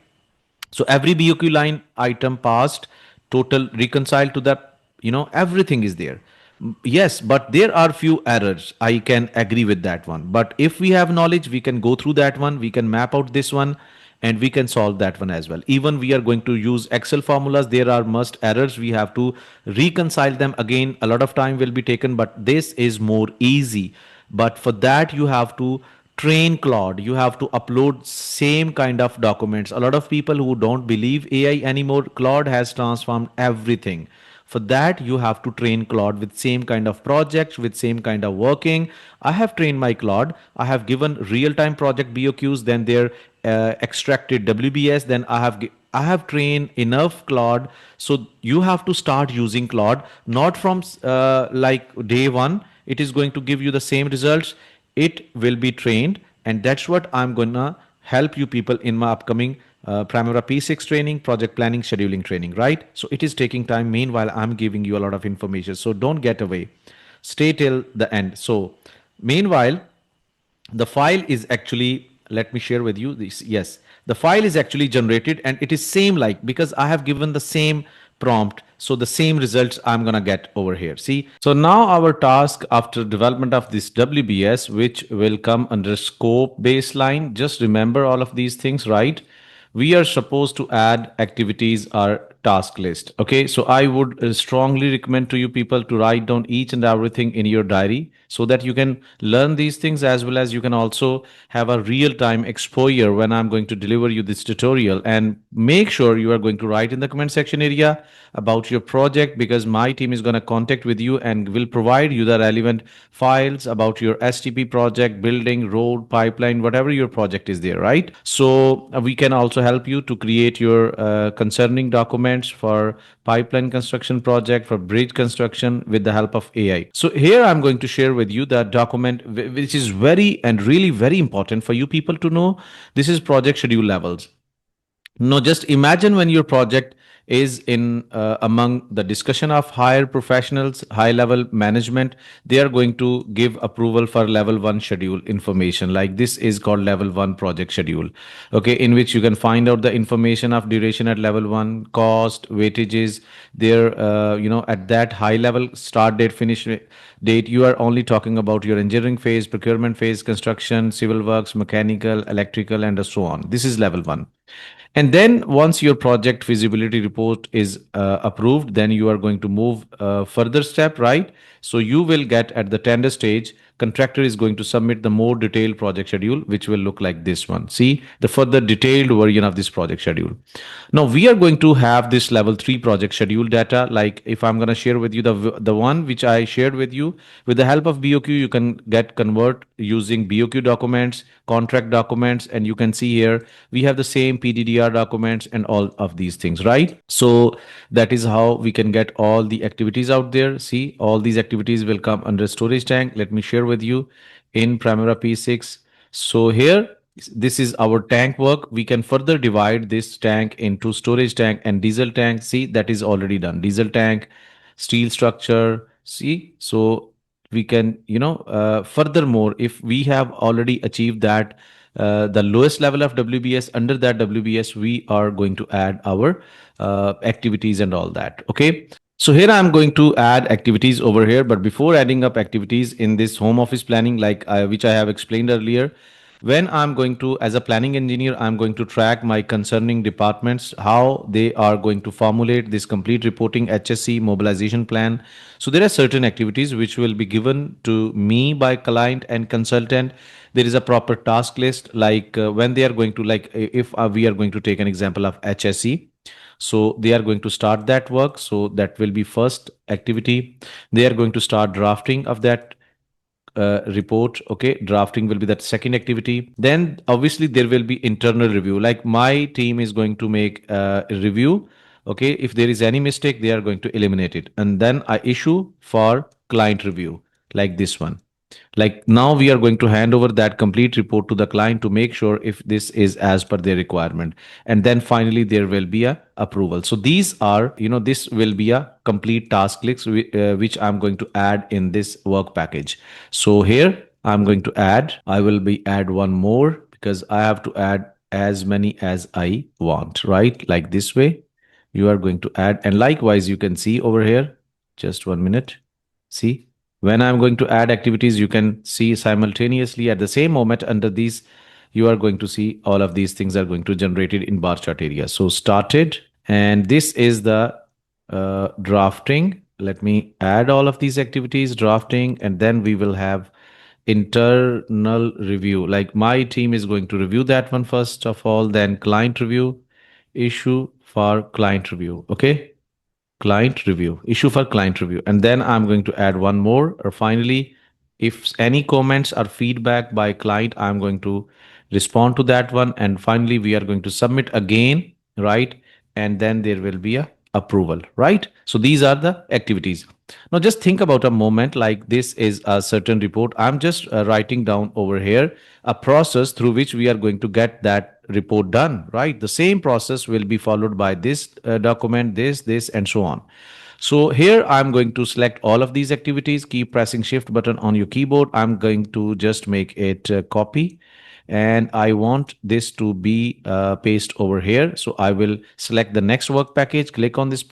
So every BOQ line item passed, total reconciled to that, everything is there. Yes, but there are few errors. I can agree with that one. But if we have knowledge, we can go through that one, we can map out this one, and we can solve that one as well. Even we are going to use Excel formulas, there are must errors. We have to reconcile them again. A lot of time will be taken, but this is more easy. But for that, you have to train Claude. You have to upload same kind of documents. A lot of people who don't believe AI anymore, Claude has transformed everything. For that, you have to train Claude with same kind of projects, with same kind of working. I have trained my Claude. I have given real-time project BOQs, then their extracted WBS. Then I have trained enough Claude. So you have to start using Claude, not from like day one. It is going to give you the same results. It will be trained, and that's what I'm gonna help you people in my upcoming Primavera P6 training, project planning, scheduling training, right? So it is taking time. Meanwhile, I'm giving you a lot of information. So don't get away. Stay till the end. So meanwhile, the file is actually, let me share with you this. Yes, the file is actually generated, and it is same, like, because I have given the same prompt, so the same results I'm gonna get over here. See, so now our task after development of this WBS, which will come under scope baseline, just remember all of these things, right? We are supposed to add activities or task list. Okay, so I would strongly recommend to you people to write down each and everything in your diary, so that you can learn these things, as well as you can also have a real time exposure when I'm going to deliver you this tutorial. And make sure you are going to write in the comment section area about your project, because my team is going to contact with you and will provide you the relevant files about your STP project, building, road, pipeline, whatever your project is there, right? So we can also help you to create your concerning documents for pipeline construction project, for bridge construction, with the help of AI. So here I'm going to share with you the document which is very and really very important for you people to know. This is project schedule levels. No, just imagine when your project is in among the discussion of higher professionals, high level management, they are going to give approval for level 1 schedule information. Like, this is called level 1 project schedule. Okay, in which you can find out the information of duration at level 1, cost, weightages. There, at that high level, start date, finish date, you are only talking about your engineering phase, procurement phase, construction, civil works, mechanical, electrical, and so on. This is level 1. And then once your project feasibility report is approved, then you are going to move further step, right? So you will get at the tender stage, contractor is going to submit the more detailed project schedule, which will look like this one. See, the further detailed version of this project schedule. Now we are going to have this level 3 project schedule data. Like, if I'm going to share with you the one which I shared with you, with the help of BOQ, you can get convert using BOQ documents, contract documents, and you can see here we have the same PDDR documents and all of these things, right? So that is how we can get all the activities out there. See, all these activities will come under storage tank. Let me share with you in Primavera P6. So here, this is our tank work. We can further divide this tank into storage tank and diesel tank. See, that is already done. Diesel tank, steel structure. See, so we can, furthermore, if we have already achieved that the lowest level of WBS, under that WBS we are going to add our activities and all that. Okay, so here I'm going to add activities over here, but before adding up activities in this home office planning, like which I have explained earlier, when I'm going to, as a planning engineer, I'm going to track my concerning departments, how they are going to formulate this complete reporting HSC mobilization plan. So there are certain activities which will be given to me by client and consultant. There is a proper task list, like when they are going to, like, if we are going to take an example of HSC, so they are going to start that work, so that will be first activity. They are going to start drafting of that report. Okay, drafting will be that second activity. Then obviously there will be internal review, like my team is going to make a review. Okay, if there is any mistake, they are going to eliminate it, and then I issue for client review, like this one. Like, now we are going to hand over that complete report to the client to make sure if this is as per their requirement, and then finally there will be a approval. So these are, this will be a complete task list which I'm going to add in this work package. So here I'm going to add, I will be add one more, because I have to add as many as I want, right? Like this way you are going to add, and likewise you can see over here, just 1 minute. See, when I'm going to add activities, you can see simultaneously at the same moment under these, you are going to see all of these things are going to generated in bar chart area. So started, and this is the drafting. Let me add all of these activities, drafting, and then we will have internal review. Like my team is going to review that one first of all, then client review, issue for client review. Okay, client review, issue for client review, and then I'm going to add one more. Or finally, if any comments or feedback by client, I'm going to respond to that one, and finally we are going to submit again, right? And then there will be a approval, right? So these are the activities. Now just think about a moment, like this is a certain report. I'm just writing down over here a process through which we are going to get that report done, right? The same process will be followed by this document, this, and so on. So here I'm going to select all of these activities, keep pressing shift button on your keyboard. I'm going to just make it copy, and I want this to be paste over here. So I will select the next work package, click on this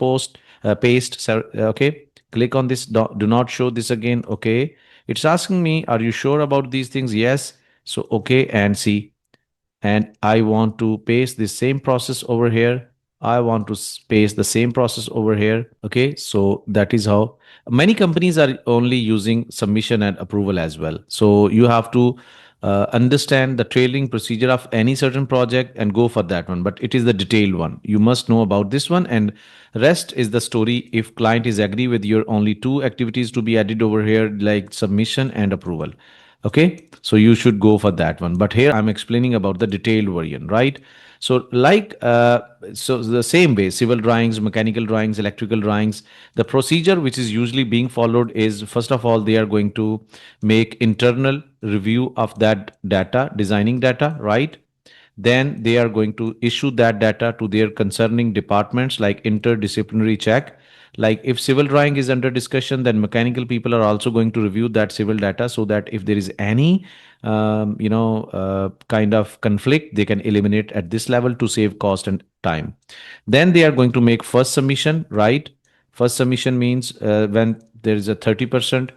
paste, okay. Click on this, do not show this again, okay. It's asking me, are you sure about these things? Yes. So, okay, and see, and I want to paste the same process over here. I want to paste the same process over here. Okay, so that is how many companies are only using submission and approval as well. So you have to understand the trailing procedure of any certain project and go for that one. But it is the detailed one. You must know about this one, and rest is the story. If client is agree with your only two activities to be added over here, like submission and approval. Okay, so you should go for that one, but here I'm explaining about the detailed version, right? So so the same way, civil drawings, mechanical drawings, electrical drawings, the procedure which is usually being followed is, first of all, they are going to make internal review of that data, designing data, right? Then they are going to issue that data to their concerning departments, like interdisciplinary check. Like if civil drawing is under discussion, then mechanical people are also going to review that civil data, so that if there is any kind of conflict, they can eliminate at this level to save cost and time. Then they are going to make first submission, right? First submission means when there is a 30%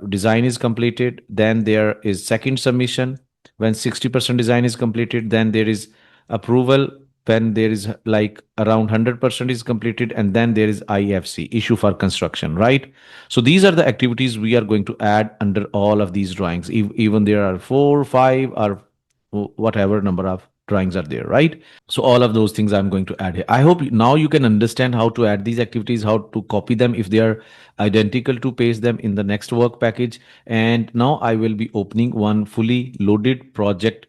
design is completed. Then there is second submission when 60% design is completed. Then there is approval when there is like around 100% is completed, and then there is IFC, issue for construction, right? So these are the activities we are going to add under all of these drawings. Even there are 4 5 or whatever number of drawings are there, right? So all of those things I'm going to add here. I hope now you can understand how to add these activities, how to copy them if they are identical, to paste them in the next work package. And now I will be opening one fully loaded project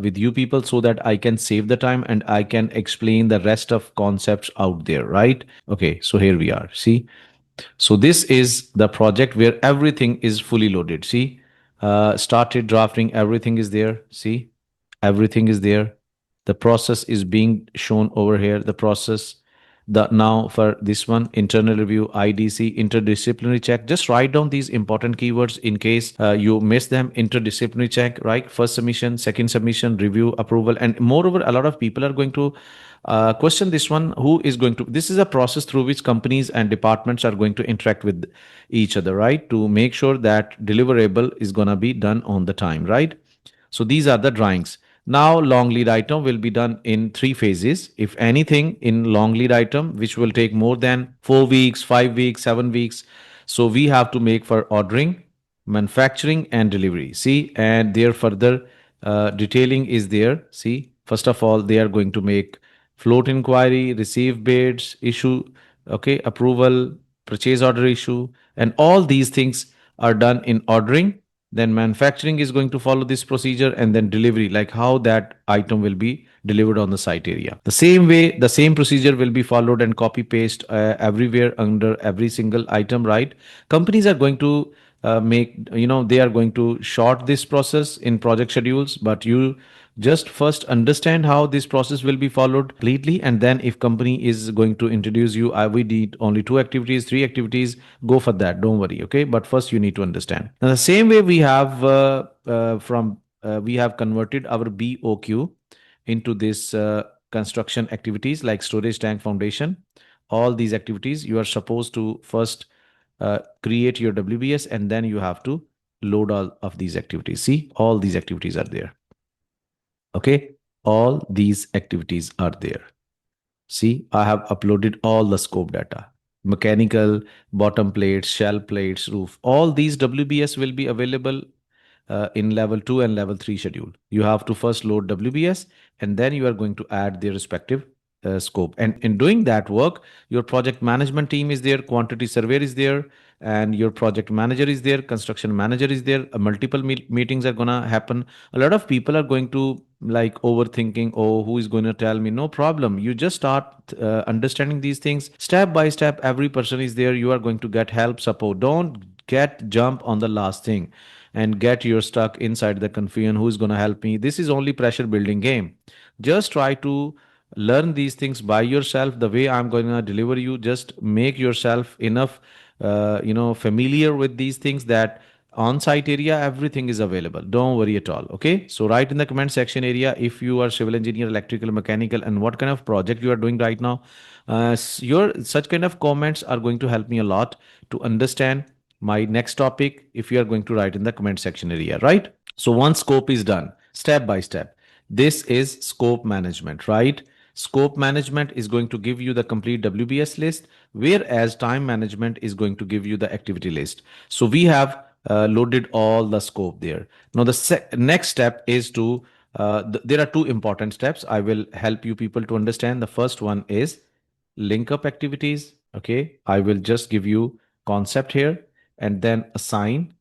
with you people, so that I can save the time and I can explain the rest of concepts out there, right? Okay, so here we are. See, so this is the project where everything is fully loaded. See, started drafting, everything is there. See, everything is there. The process is being shown over here. The process, the now for this one, internal review, IDC, interdisciplinary check. Just write down these important keywords in case you miss them. Interdisciplinary check, right? First submission, second submission, review, approval, and moreover, a lot of people are going to question this one. Who is going to? This is a process through which companies and departments are going to interact with each other, right? To make sure that deliverable is gonna be done on the time, right? So these are the drawings. Now, long lead item will be done in 3 phases. If anything in long lead item, which will take more than 4 weeks, 5 weeks, 7 weeks, so we have to make for ordering, manufacturing, and delivery. See, and their further detailing is there. See, first of all, they are going to make float inquiry, receive bids, issue, okay, approval, purchase order issue, and all these things are done in ordering. Then manufacturing is going to follow this procedure, and then delivery, like how that item will be delivered on the site area. The same way, the same procedure will be followed and copy paste everywhere under every single item, right? Companies are going to they are going to short this process in project schedules, but you just first understand how this process will be followed completely, and then if company is going to introduce you, we need only 2 activities, 3 activities, go for that, don't worry, okay? But first you need to understand. Now the same way, we have converted our BOQ into this construction activities, like storage tank foundation. All these activities you are supposed to first create your WBS, and then you have to load all of these activities. See, all these activities are there. Okay, all these activities are there. See, I have uploaded all the scope data. mechanical, bottom plates, shell plates, roof. All these WBS will be available in level 2 and level 3 schedule. You have to first load WBS and then you are going to add their respective scope. And in doing that work, your project management team is there, quantity surveyor is there, and your project manager is there, construction manager is there. Multiple meetings are gonna happen. A lot of people are going to like overthinking, oh, who is going to tell me? No problem. You just start understanding these things step by step. Every person is there. You are going to get help, support. Don't get jump on the last thing and get you're stuck inside the confusion. Who's going to help me? This is only pressure building game. Just try to learn these things by yourself. The way I'm going to deliver you, just make yourself enough familiar with these things that on site area everything is available. Don't worry at all. Okay, so write in the comment section area if you are civil engineer, electrical, mechanical, and what kind of project you are doing right now. Your such kind of comments are going to help me a lot to understand my next topic if you are going to write in the comment section area, right? So once scope is done, step by step, this is scope management, right? Scope management is going to give you the complete WBS list, whereas time management is going to give you the activity list. So we have loaded all the scope there. Now the next step is to there are two important steps. I will help you people to understand. The first one is link up activities. Okay, I will just give you concept here and then assign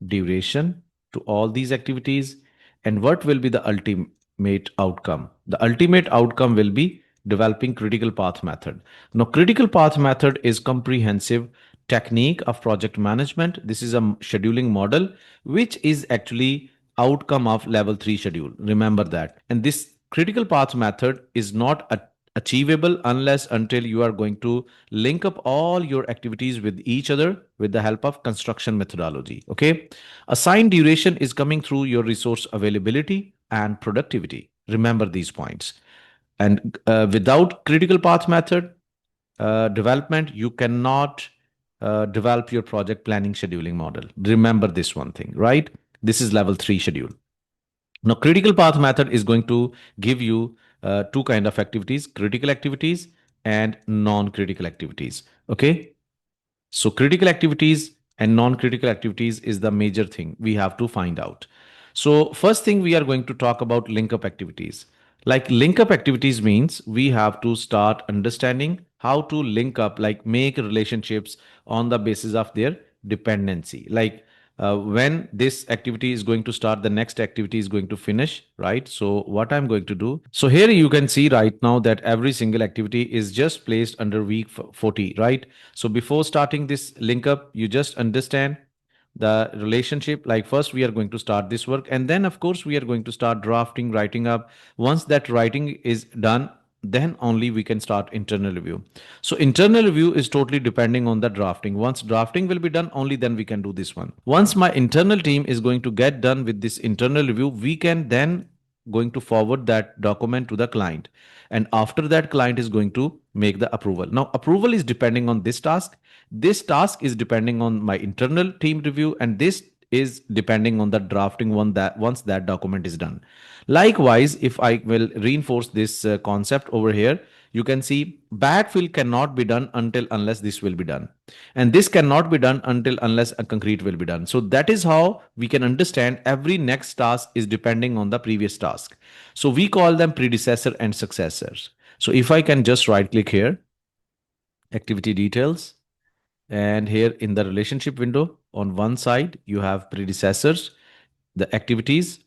duration to all these activities. And what will be the ultimate outcome? The ultimate outcome will be developing critical path method. Now, critical path method is comprehensive technique of project management. This is a scheduling model, which is actually outcome of level 3 schedule. Remember that. And this critical path method is not achievable unless until you are going to link up all your activities with each other with the help of construction methodology. Okay, assigned duration is coming through your resource availability and productivity. Remember these points. And without critical path method development, you cannot develop your project planning scheduling model. Remember this one thing, right? This is level 3 schedule. Now, critical path method is going to give you two kind of activities: critical activities and non-critical activities. Okay, so critical activities and non-critical activities is the major thing we have to find out. So first thing we are going to talk about link up activities. Like link up activities means we have to start understanding how to link up, like make relationships on the basis of their dependency. Like when this activity is going to start, the next activity is going to finish, right? So what I'm going to do, so here you can see right now that every single activity is just placed under week 40, right? So before starting this link up, you just understand the relationship. Like first we are going to start this work, and then of course we are going to start drafting, writing up. Once that writing is done, then only we can start internal review. So internal review is totally depending on the drafting. Once drafting will be done, only then we can do this one. Once my internal team is going to get done with this internal review, we can then going to forward that document to the client, and after that client is going to make the approval. Now approval is depending on this task, this task is depending on my internal team review, and this is depending on the drafting one, that once that document is done. Likewise, if I will reinforce this concept over here, you can see backfill cannot be done until unless this will be done, and this cannot be done until unless a concrete will be done. So that is how we can understand every next task is depending on the previous task. So we call them predecessor and successors. So if I can just right click here, activity details, and here in the relationship window, on one side, you have predecessors, the activities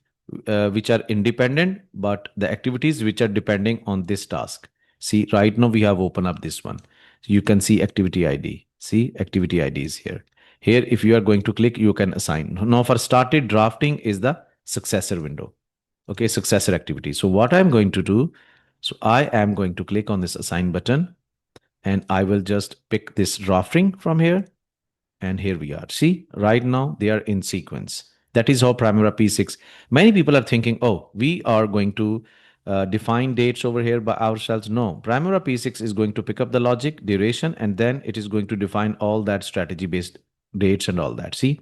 which are independent, but the activities which are depending on this task. See, right now we have opened up this one. So you can see activity ID. See, activity ID is here. Here, if you are going to click, you can assign. Now, for started drafting is the successor window. Okay, successor activity. So what I'm going to do, so I am going to click on this assign button, and I will just pick this drafting from here. And here we are. See, right now they are in sequence. That is how Primavera P6. Many people are thinking, oh, we are going to define dates over here by ourselves. No, Primavera P6 is going to pick up the logic, duration, and then it is going to define all that strategy based dates and all that. See,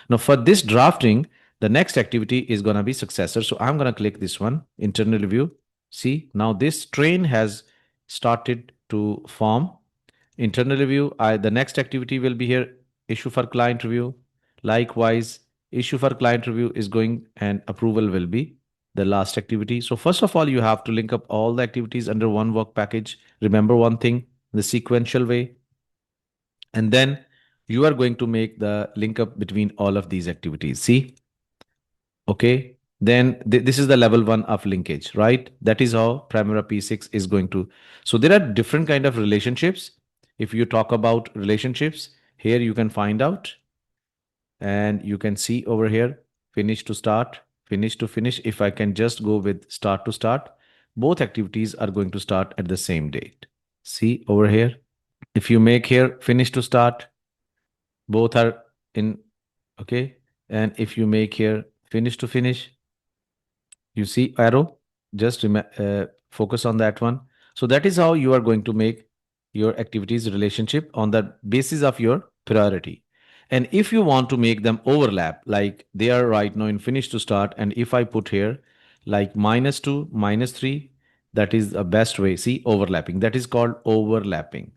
now for this drafting, the next activity is going to be successor. So I'm going to click this one, internal review. See, now this train has started to form, Internal review, the next activity will be here, issue for client review. Likewise, issue for client review is going and approval will be the last activity. So first of all, you have to link up all the activities under one work package. Remember one thing, the sequential way. And then you are going to make the link up between all of these activities. See, okay. Then this is the level one of linkage, right? That is how Primavera P6 is going to. So there are different kind of relationships. If you talk about relationships, here you can find out, and you can see over here, finish to start, finish to finish. If I can just go with start to start, both activities are going to start at the same date. See over here. If you make here finish to start, both are in, okay. And if you make here finish to finish, you see arrow, just focus on that one. So that is how you are going to make your activities relationship on the basis of your priority. And if you want to make them overlap, like they are right now in finish to start, and if I put here like -2, -3, that is the best way. See, overlapping, that is called overlapping.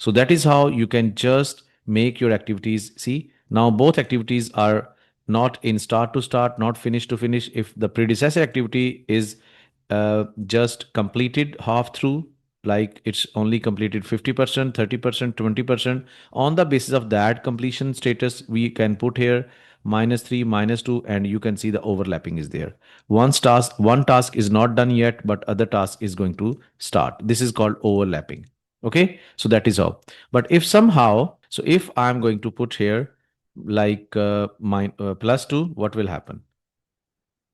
So that is how you can just make your activities. See, now both activities are not in start to start, not finish to finish. If the predecessor activity is just completed half through, like it's only completed 50%, 30%, 20%, on the basis of that completion status, we can put here -3, -2, and you can see the overlapping is there. One task is not done yet, but other task is going to start. This is called overlapping. Okay, so that is all. But if somehow, so if I'm going to put here like +2, what will happen?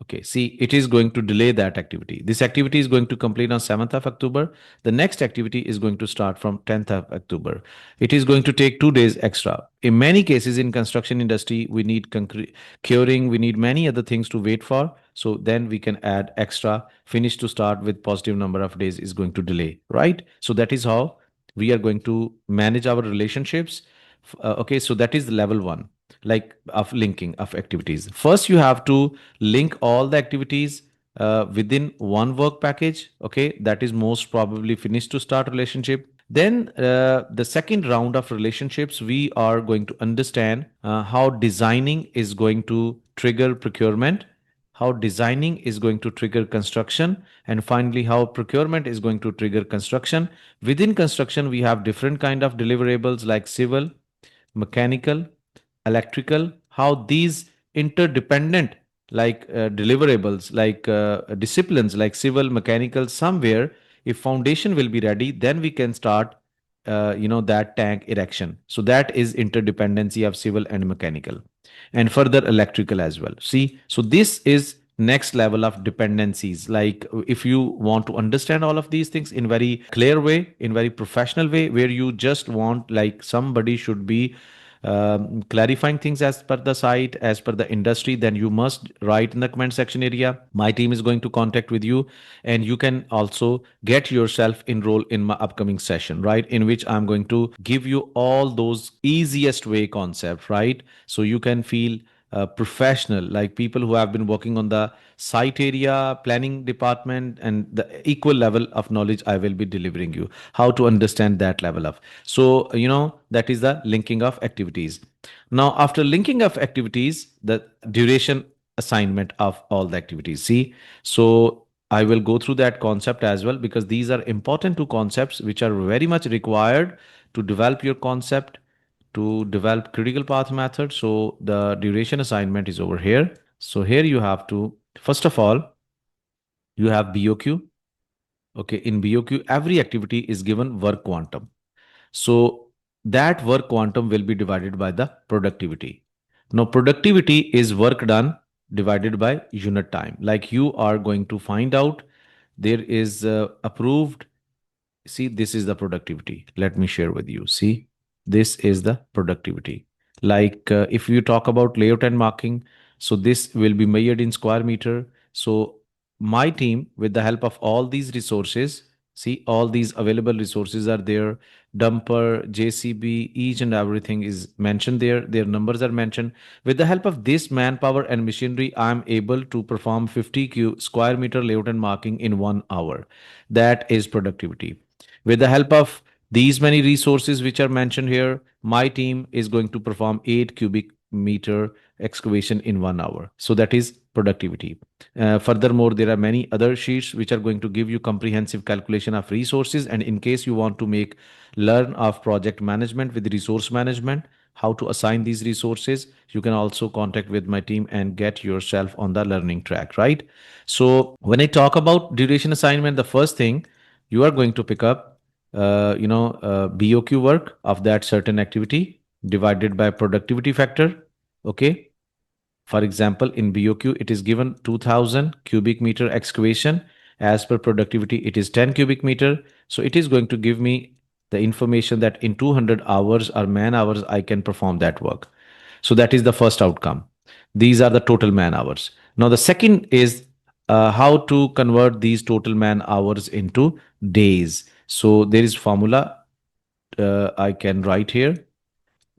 Okay, see, it is going to delay that activity. This activity is going to complete on 7th of October. The next activity is going to start from 10th of October. It is going to take 2 days extra. In many cases in construction industry, we need curing, we need many other things to wait for. So then we can add extra. Finish to start with positive number of days is going to delay, right? So that is how we are going to manage our relationships. Okay, so that is level one, like of linking of activities. First, you have to link all the activities within one work package. Okay, that is most probably finish to start relationship. Then the second round of relationships, we are going to understand how designing is going to trigger procurement, how designing is going to trigger construction, and finally how procurement is going to trigger construction. Within construction, we have different kind of deliverables like civil, mechanical, electrical, how these interdependent like deliverables, like disciplines like civil, mechanical, somewhere if foundation will be ready, then we can start that tank erection. So that is interdependency of civil and mechanical, and further electrical as well. See, so this is next level of dependencies. Like if you want to understand all of these things in very clear way, in very professional way, where you just want like somebody should be clarifying things as per the site, as per the industry, then you must write in the comment section area. My team is going to contact with you, and you can also get yourself enrolled in my upcoming session, right? In which I'm going to give you all those easiest way concept, right? So you can feel professional, like people who have been working on the site area planning department, and the equal level of knowledge I will be delivering you, how to understand that level of. So that is the linking of activities. Now after linking of activities, the duration assignment of all the activities. See, so I will go through that concept as well, because these are important two concepts which are very much required to develop your concept, to develop critical path method. So the duration assignment is over here. So here you have to, first of all, you have BOQ. Okay, in BOQ, every activity is given work quantum. So that work quantum will be divided by the productivity. Now, productivity is work done divided by unit time. Like you are going to find out there is approved. See, this is the productivity. Let me share with you. See, this is the productivity. Like if you talk about layout and marking, so this will be measured in square meter. So my team, with the help of all these resources, see, all these available resources are there. Dumper, JCB, each and everything is mentioned there. Their numbers are mentioned. With the help of this manpower and machinery, I'm able to perform 50 square meter layout and marking in 1 hour. That is productivity. With the help of These many resources which are mentioned here, my team is going to perform 8 cubic meter excavation in 1 hour. So that is productivity. Furthermore, there are many other sheets which are going to give you comprehensive calculation of resources. And in case you want to make learn of project management with resource management, how to assign these resources, you can also contact with my team and get yourself on the learning track, right? So when I talk about duration assignment, the first thing you are going to pick up BOQ work of that certain activity divided by productivity factor. Okay. For example, in BOQ, it is given 2000 cubic meter excavation. As per productivity, it is 10 cubic meter. So it is going to give me the information that in 200 hours or man hours, I can perform that work. So that is the first outcome. These are the total man hours. Now, the second is how to convert these total man hours into days. So there is formula I can write here.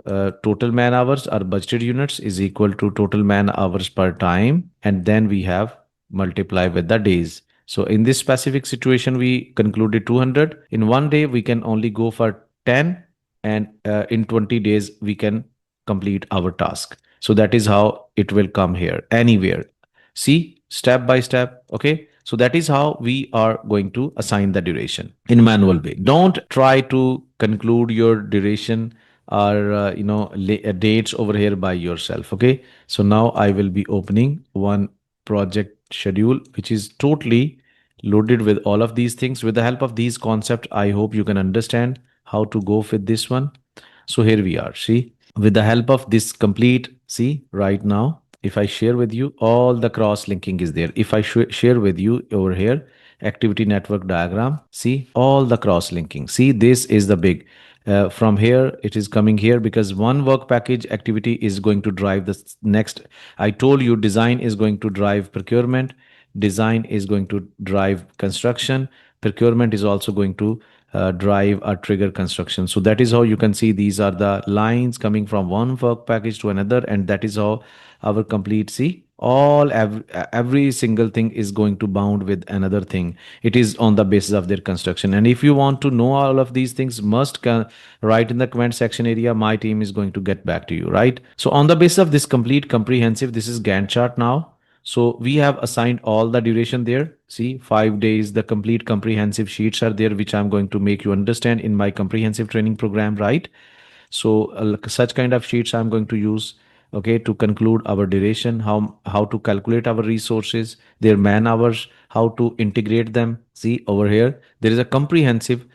Total man hours or budgeted units is equal to total man hours per time, and then we have multiply with the days. So in this specific situation, we concluded 200. In 1 day, we can only go for 10, and in 20 days, we can complete our task. So that is how it will come here anywhere. See, step by step. Okay. So that is how we are going to assign the duration in manual way. Don't try to conclude your duration or dates over here by yourself. Okay. So now I will be opening one project schedule which is totally loaded with all of these things. With the help of these concepts, I hope you can understand how to go with this one. So here we are. See, with the help of this complete, see right now, if I share with you, all the cross linking is there. If I share with you over here, activity network diagram, see all the cross linking. See, this is the big. From here, it is coming here because one work package activity is going to drive the next. I told you design is going to drive procurement. Design is going to drive construction. Procurement is also going to drive or trigger construction. So that is how you can see these are the lines coming from one work package to another, and that is how our complete see all every single thing is going to bound with another thing. It is on the basis of their construction. And if you want to know all of these things, must write in the comment section area. My team is going to get back to you, right? So on the basis of this complete comprehensive, this is Gantt chart now. So we have assigned all the duration there. See, 5 days, the complete comprehensive sheets are there, which I'm going to make you understand in my comprehensive training program, right? So such kind of sheets I'm going to use, okay, to conclude our duration, how to calculate our resources, their man hours, how to integrate them. See over here, there is a comprehensive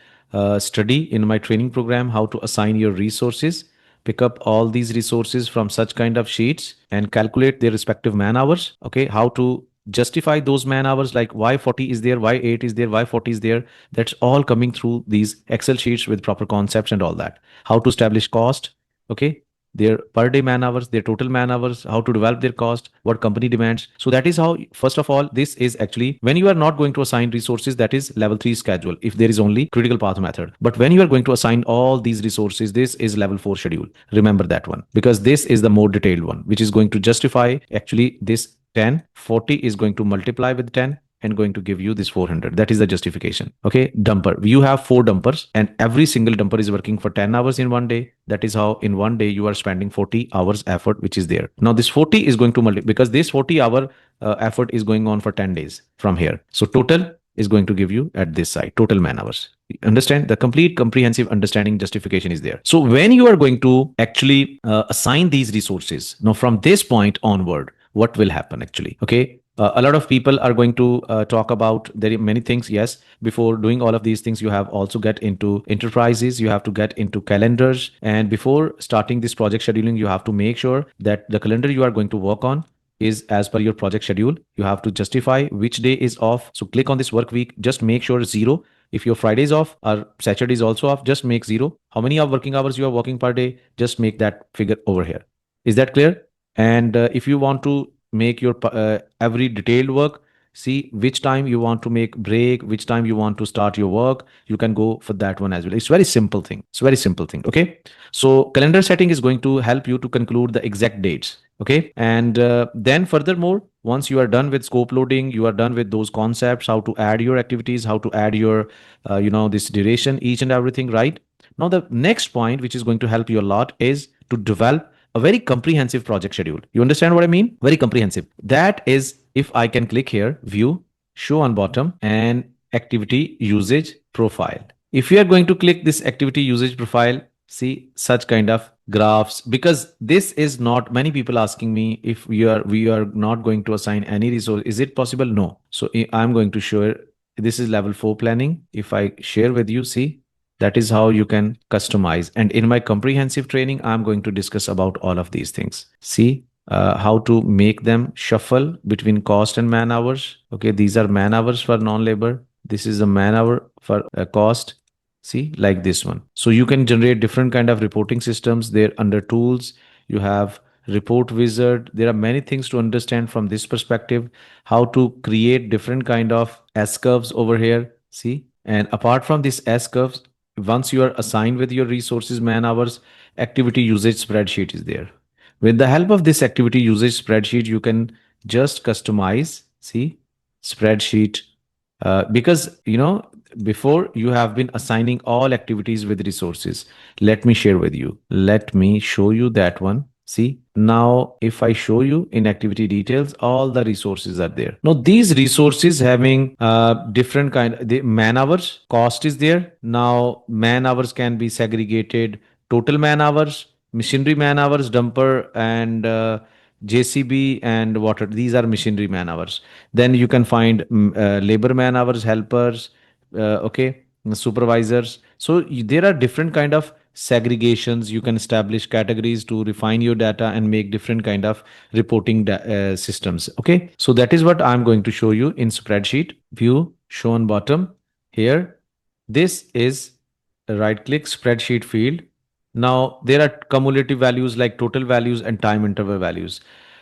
study in my training program, how to assign your resources. Pick up all these resources from such kind of sheets and calculate their respective man hours. Okay, how to justify those man hours, like why 40 is there, why 8 is there, why 40 is there. That's all coming through these Excel sheets with proper concepts and all that. How to establish cost, okay, their per day man hours, their total man hours, how to develop their cost, what company demands. So that is how, first of all, this is actually when you are not going to assign resources, that is level 3 schedule, if there is only critical path method. But when you are going to assign all these resources, this is level 4 schedule. Remember that one, because this is the more detailed one, which is going to justify actually this 10, 40 is going to multiply with 10 and going to give you this 400. That is the justification. Okay, dumper. You have 4 dumpers and every single dumper is working for 10 hours in 1 day. That is how in 1 day you are spending 40 hours effort, which is there. Now this 40 is going to multiply because this 40-hour effort is going on for 10 days from here. So total is going to give you at this side, total man hours. Understand? The complete comprehensive understanding justification is there. So when you are going to actually assign these resources, now from this point onward, what will happen actually? Okay, a lot of people are going to talk about there are many things. Yes, before doing all of these things, you have also get into enterprises, you have to get into calendars, and before starting this project scheduling, you have to make sure that the calendar you are going to work on is as per your project schedule. You have to justify which day is off. So click on this work week, just make sure 0. If your Friday is off or Saturday is also off, just make 0. How many of working hours you are working per day, just make that figure over here. Is that clear? And if you want to make your every detailed work, see which time you want to make break, which time you want to start your work, you can go for that one as well. It's very simple thing. It's very simple thing. Okay, so calendar setting is going to help you to conclude the exact dates. Okay, and then furthermore, once you are done with scope loading, you are done with those concepts, how to add your activities, how to add your this duration, each and everything, right? Now, the next point, which is going to help you a lot, is to develop a very comprehensive project schedule. You understand what I mean? Very comprehensive. That is, if I can click here, view, show on bottom, and activity usage profile. If you are going to click this activity usage profile, see such kind of graphs, because this is not many people asking me if we are not going to assign any resource. Is it possible? No. So I'm going to show this is level 4 planning. If I share with you, see, that is how you can customize. And in my comprehensive training, I'm going to discuss about all of these things. See how to make them shuffle between cost and man hours. Okay, these are man hours for non-labor. This is the man hour for cost. See, like this one. So you can generate different kind of reporting systems there. Under tools, you have report wizard. There are many things to understand from this perspective, how to create different kind of S curves over here. See, and apart from this S curves, once you are assigned with your resources, man hours, activity usage spreadsheet is there. With the help of this activity usage spreadsheet, you can just customize, see, spreadsheet, because before you have been assigning all activities with resources. Let me share with you. Let me show you that one. See, now if I show you in activity details, all the resources are there. Now these resources having different the man hours, cost is there. Now man hours can be segregated: total man hours, machinery man hours, dumper, and JCB and water. These are machinery man hours. Then you can find labor man hours, helpers, okay, supervisors. So there are different kind of segregations. You can establish categories to refine your data and make different kind of reporting systems. Okay, so that is what I'm going to show you in spreadsheet view, show on bottom here. This is a right click spreadsheet field. Now there are cumulative values like total values and time interval values.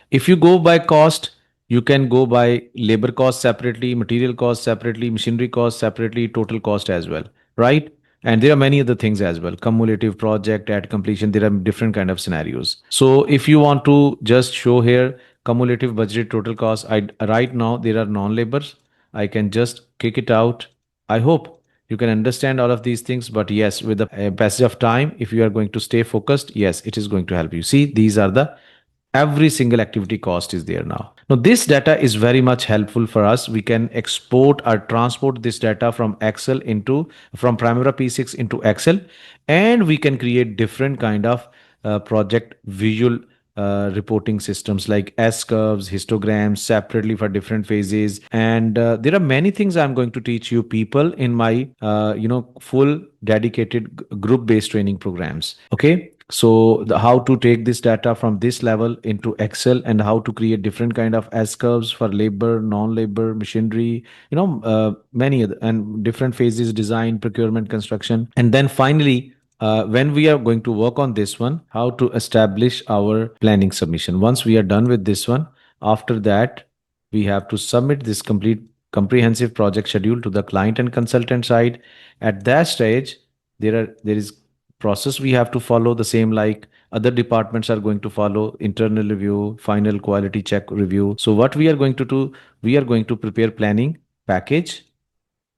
If you go by cost, you can go by labor cost separately, material cost separately, machinery cost separately, total cost as well, right? And there are many other things as well. Cumulative project at completion, there are different kind of scenarios. So if you want to just show here cumulative budget total cost, I right now there are non-labors. I can just kick it out. I hope you can understand all of these things, but yes, with the passage of time, if you are going to stay focused, yes, it is going to help you. See, these are the every single activity cost is there now. Now this data is very much helpful for us. We can export or transport this data from Excel into from Primavera P6 into Excel, and we can create different kind of project visual reporting systems like S curves, histograms separately for different phases. And there are many things I'm going to teach you people in my full dedicated group based training programs. Okay, so how to take this data from this level into Excel, and how to create different kind of S curves for labor, non-labor, machinery, many other and different phases: design, procurement, construction. And then finally, when we are going to work on this one, how to establish our planning submission. Once we are done with this one, after that, we have to submit this complete comprehensive project schedule to the client and consultant side. At that stage, there is process we have to follow, the same like other departments are going to follow: internal review, final quality check review. So what we are going to do, we are going to prepare planning package.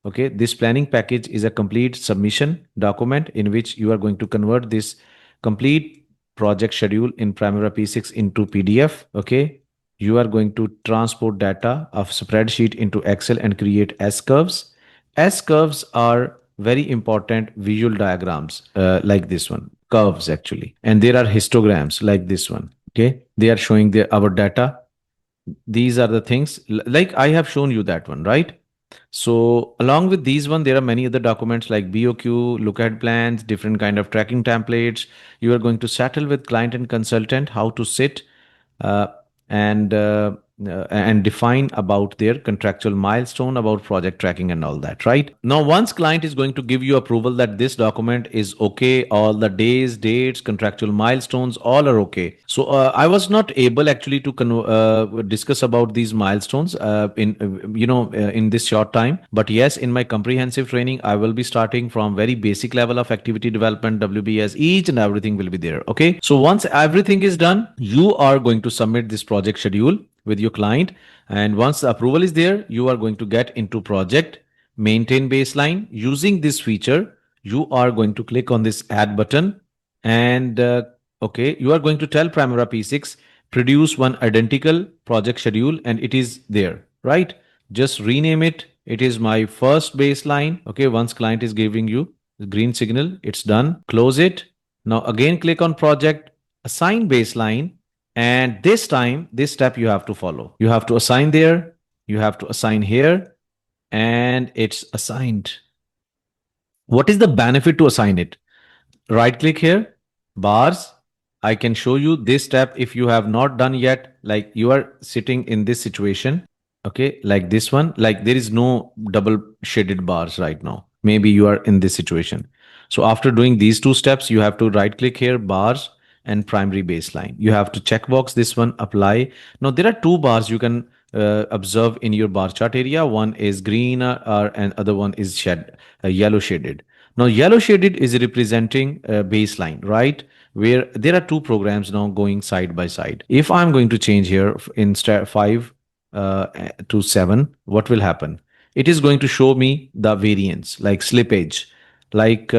Okay, this planning package is a complete submission document in which you are going to convert this complete project schedule in Primavera P6 into PDF. Okay, you are going to transport data of spreadsheet into Excel and create S curves. S curves are very important visual diagrams, like this one, curves actually. And there are histograms like this one. Okay, they are showing our data. These are the things like I have shown you that one, right? So along with these one, there are many other documents like BOQ, look ahead plans, different kind of tracking templates. You are going to settle with client and consultant how to sit uh, and and define about their contractual milestone about project tracking and all that, right? Now, once client is going to give you approval that this document is okay, all the days, dates, contractual milestones, all are okay. So I was not able actually to discuss about these milestones in this short time. But yes, in my comprehensive training, I will be starting from very basic level of activity development, WBS, each and everything will be there. Okay. So once everything is done, you are going to submit this project schedule with your client. And once the approval is there, you are going to get into project maintain baseline using this feature. you are going to click on this add button, and okay, you are going to tell Primavera P6 produce one identical project schedule, and it is there, right? Just rename it. It is my first baseline. Okay, once client is giving you the green signal, it's done. Close it. Now again click on project, assign baseline, and this time this step you have to follow. You have to assign there, you have to assign here, and it's assigned. What is the benefit to assign it? Right click here, bars. I can show you this step if you have not done yet, like you are sitting in this situation. Okay, like this one, like there is no double shaded bars right now. Maybe you are in this situation. So after doing these two steps, you have to right click here, bars and primary baseline. You have to checkbox this one, apply. Now there are two bars you can observe in your bar chart area. One is green, and other one is yellow shaded. Now, yellow shaded is representing a baseline, right? Where there are two programs now going side by side. If I'm going to change here instead 5 to 7, what will happen? It is going to show me the variance, like slippage. Like,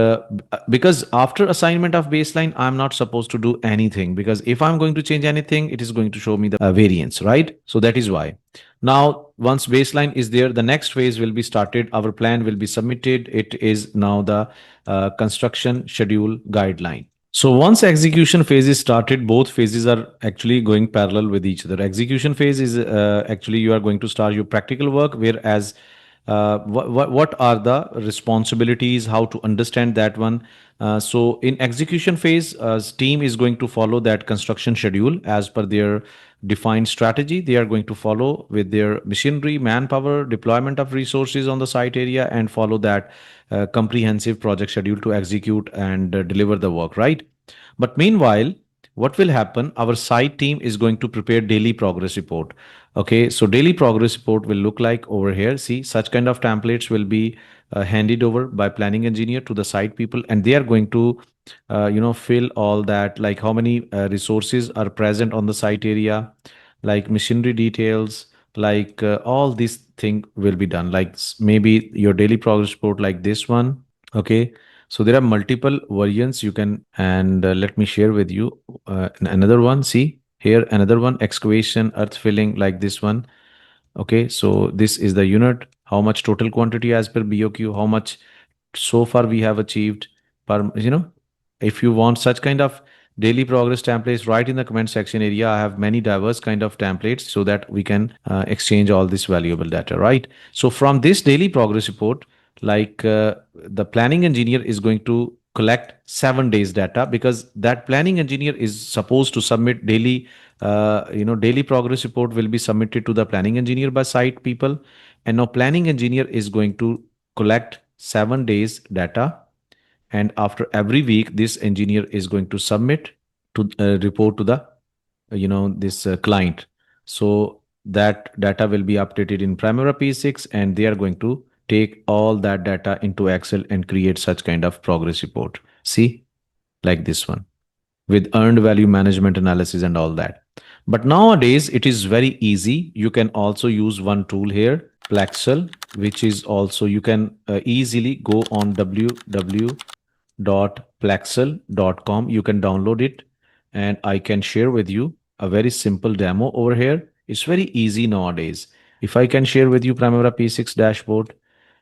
because after assignment of baseline, I'm not supposed to do anything, because if I'm going to change anything, it is going to show me the variance, right? So that is why. Now, once baseline is there, the next phase will be started. Our plan will be submitted. It is now the construction schedule guideline. So once execution phase is started, both phases are actually going parallel with each other. Execution phase is actually you are going to start your practical work, whereas what are the responsibilities, how to understand that one. So in execution phase, team is going to follow that construction schedule as per their defined strategy. They are going to follow with their machinery, manpower, deployment of resources on the site area, and follow that comprehensive project schedule to execute and deliver the work, right? But meanwhile, what will happen? Our site team is going to prepare daily progress report. Okay, so daily progress report will look like over here. See, such kind of templates will be handed over by planning engineer to the site people, and they are going to fill all that, like how many resources are present on the site area, like machinery details, like all these thing will be done, like maybe your daily progress report like this one. Okay, so there are multiple variants you can, and let me share with you another one. See here, another one, excavation, earth filling, like this one. Okay, so this is the unit, how much total quantity as per BOQ, how much so far we have achieved per, if you want such kind of daily progress templates, write in the comment section area. I have many diverse kind of templates so that we can exchange all this valuable data, right? So from this daily progress report, like the planning engineer is going to collect 7 days data, because that planning engineer is supposed to submit daily, daily progress report will be submitted to the planning engineer by site people. And now planning engineer is going to collect 7 days data, and after every week this engineer is going to submit to report to the this client. So that data will be updated in Primavera P6, and they are going to take all that data into Excel and create such kind of progress report. See, like this one, with earned value management analysis and all that. But nowadays it is very easy. You can also use one tool here, Plexxel, which is also, you can easily go on www.plexxel.com. You can download it, and I can share with you a very simple demo over here. It's very easy nowadays. If I can share with you Primavera P6 dashboard,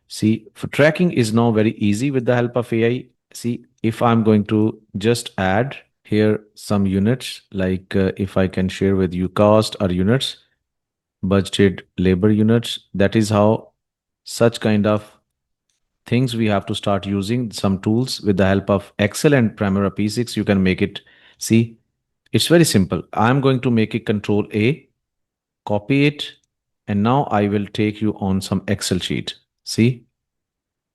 see, for tracking is now very easy with the help of AI. See, if I'm going to just add here some units, like if I can share with you cost or units, budgeted labor units, that is how such kind of things we have to start using some tools with the help of Excel and Primavera P6. You can make it. See, it's very simple. I'm going to make it Control A, copy it, and now I will take you on some Excel sheet. See,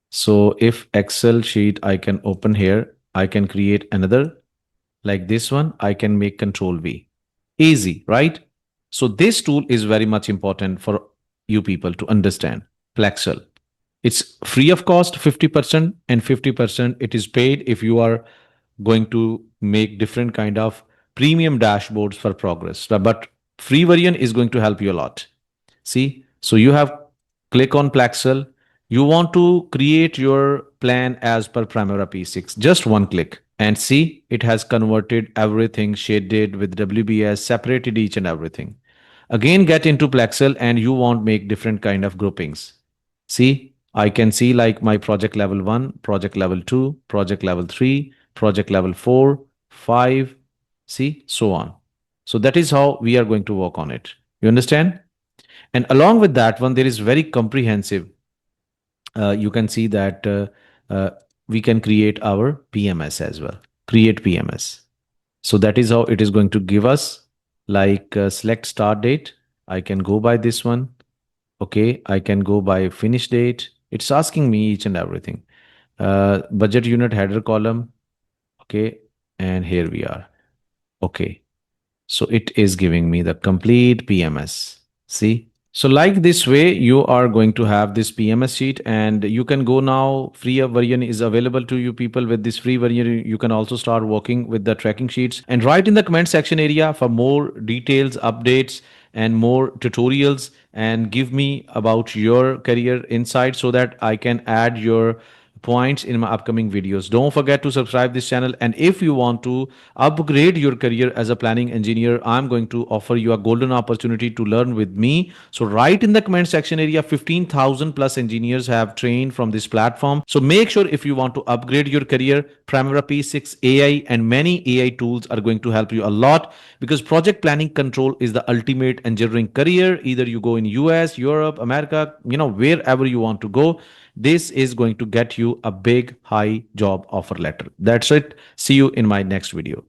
so if Excel sheet I can open here, I can create another like this one. I can make Control V. Easy, right? So this tool is very much important for you people to understand. Plexxel. It's free of cost, 50%, and 50% it is paid if you are going to make different kind of premium dashboards for progress. But free version is going to help you a lot. See, so you have click on Plexxel, You want to create your plan as per Primavera P6. Just one click and see it has converted everything, shaded with WBS, separated each and everything. Again, get into Plexxel and you want make different kind of groupings. See, I can see like my project level 1, project level 2, project level 3, project level 4, 5, see, so on. So that is how we are going to work on it. You understand? And along with that one, there is very comprehensive. You can see that uh, we can create our PMS as well. Create PMS. So that is how it is going to give us like select start date. I can go by this one. Okay, I can go by finish date. It's asking me each and everything. Budget unit header column. Okay, and here we are. Okay, so it is giving me the complete PMS. See? So like this way, you are going to have this PMS sheet and you can go now. Free version is available to you people. With this free version, you can also start working with the tracking sheets and write in the comment section area for more details, updates, and more tutorials, and give me about your career insight so that I can add your points in my upcoming videos. Don't forget to subscribe this channel, and if you want to upgrade your career as a planning engineer, I'm going to offer you a golden opportunity to learn with me. So write in the comment section area. 15,000 plus engineers have trained from this platform. So make sure if you want to upgrade your career, Primavera P6 AI and many AI tools are going to help you a lot, because project planning control is the ultimate engineering career. Either you go in US, Europe, America, wherever you want to go, this is going to get you a big high job offer letter. That's it. See you in my next video.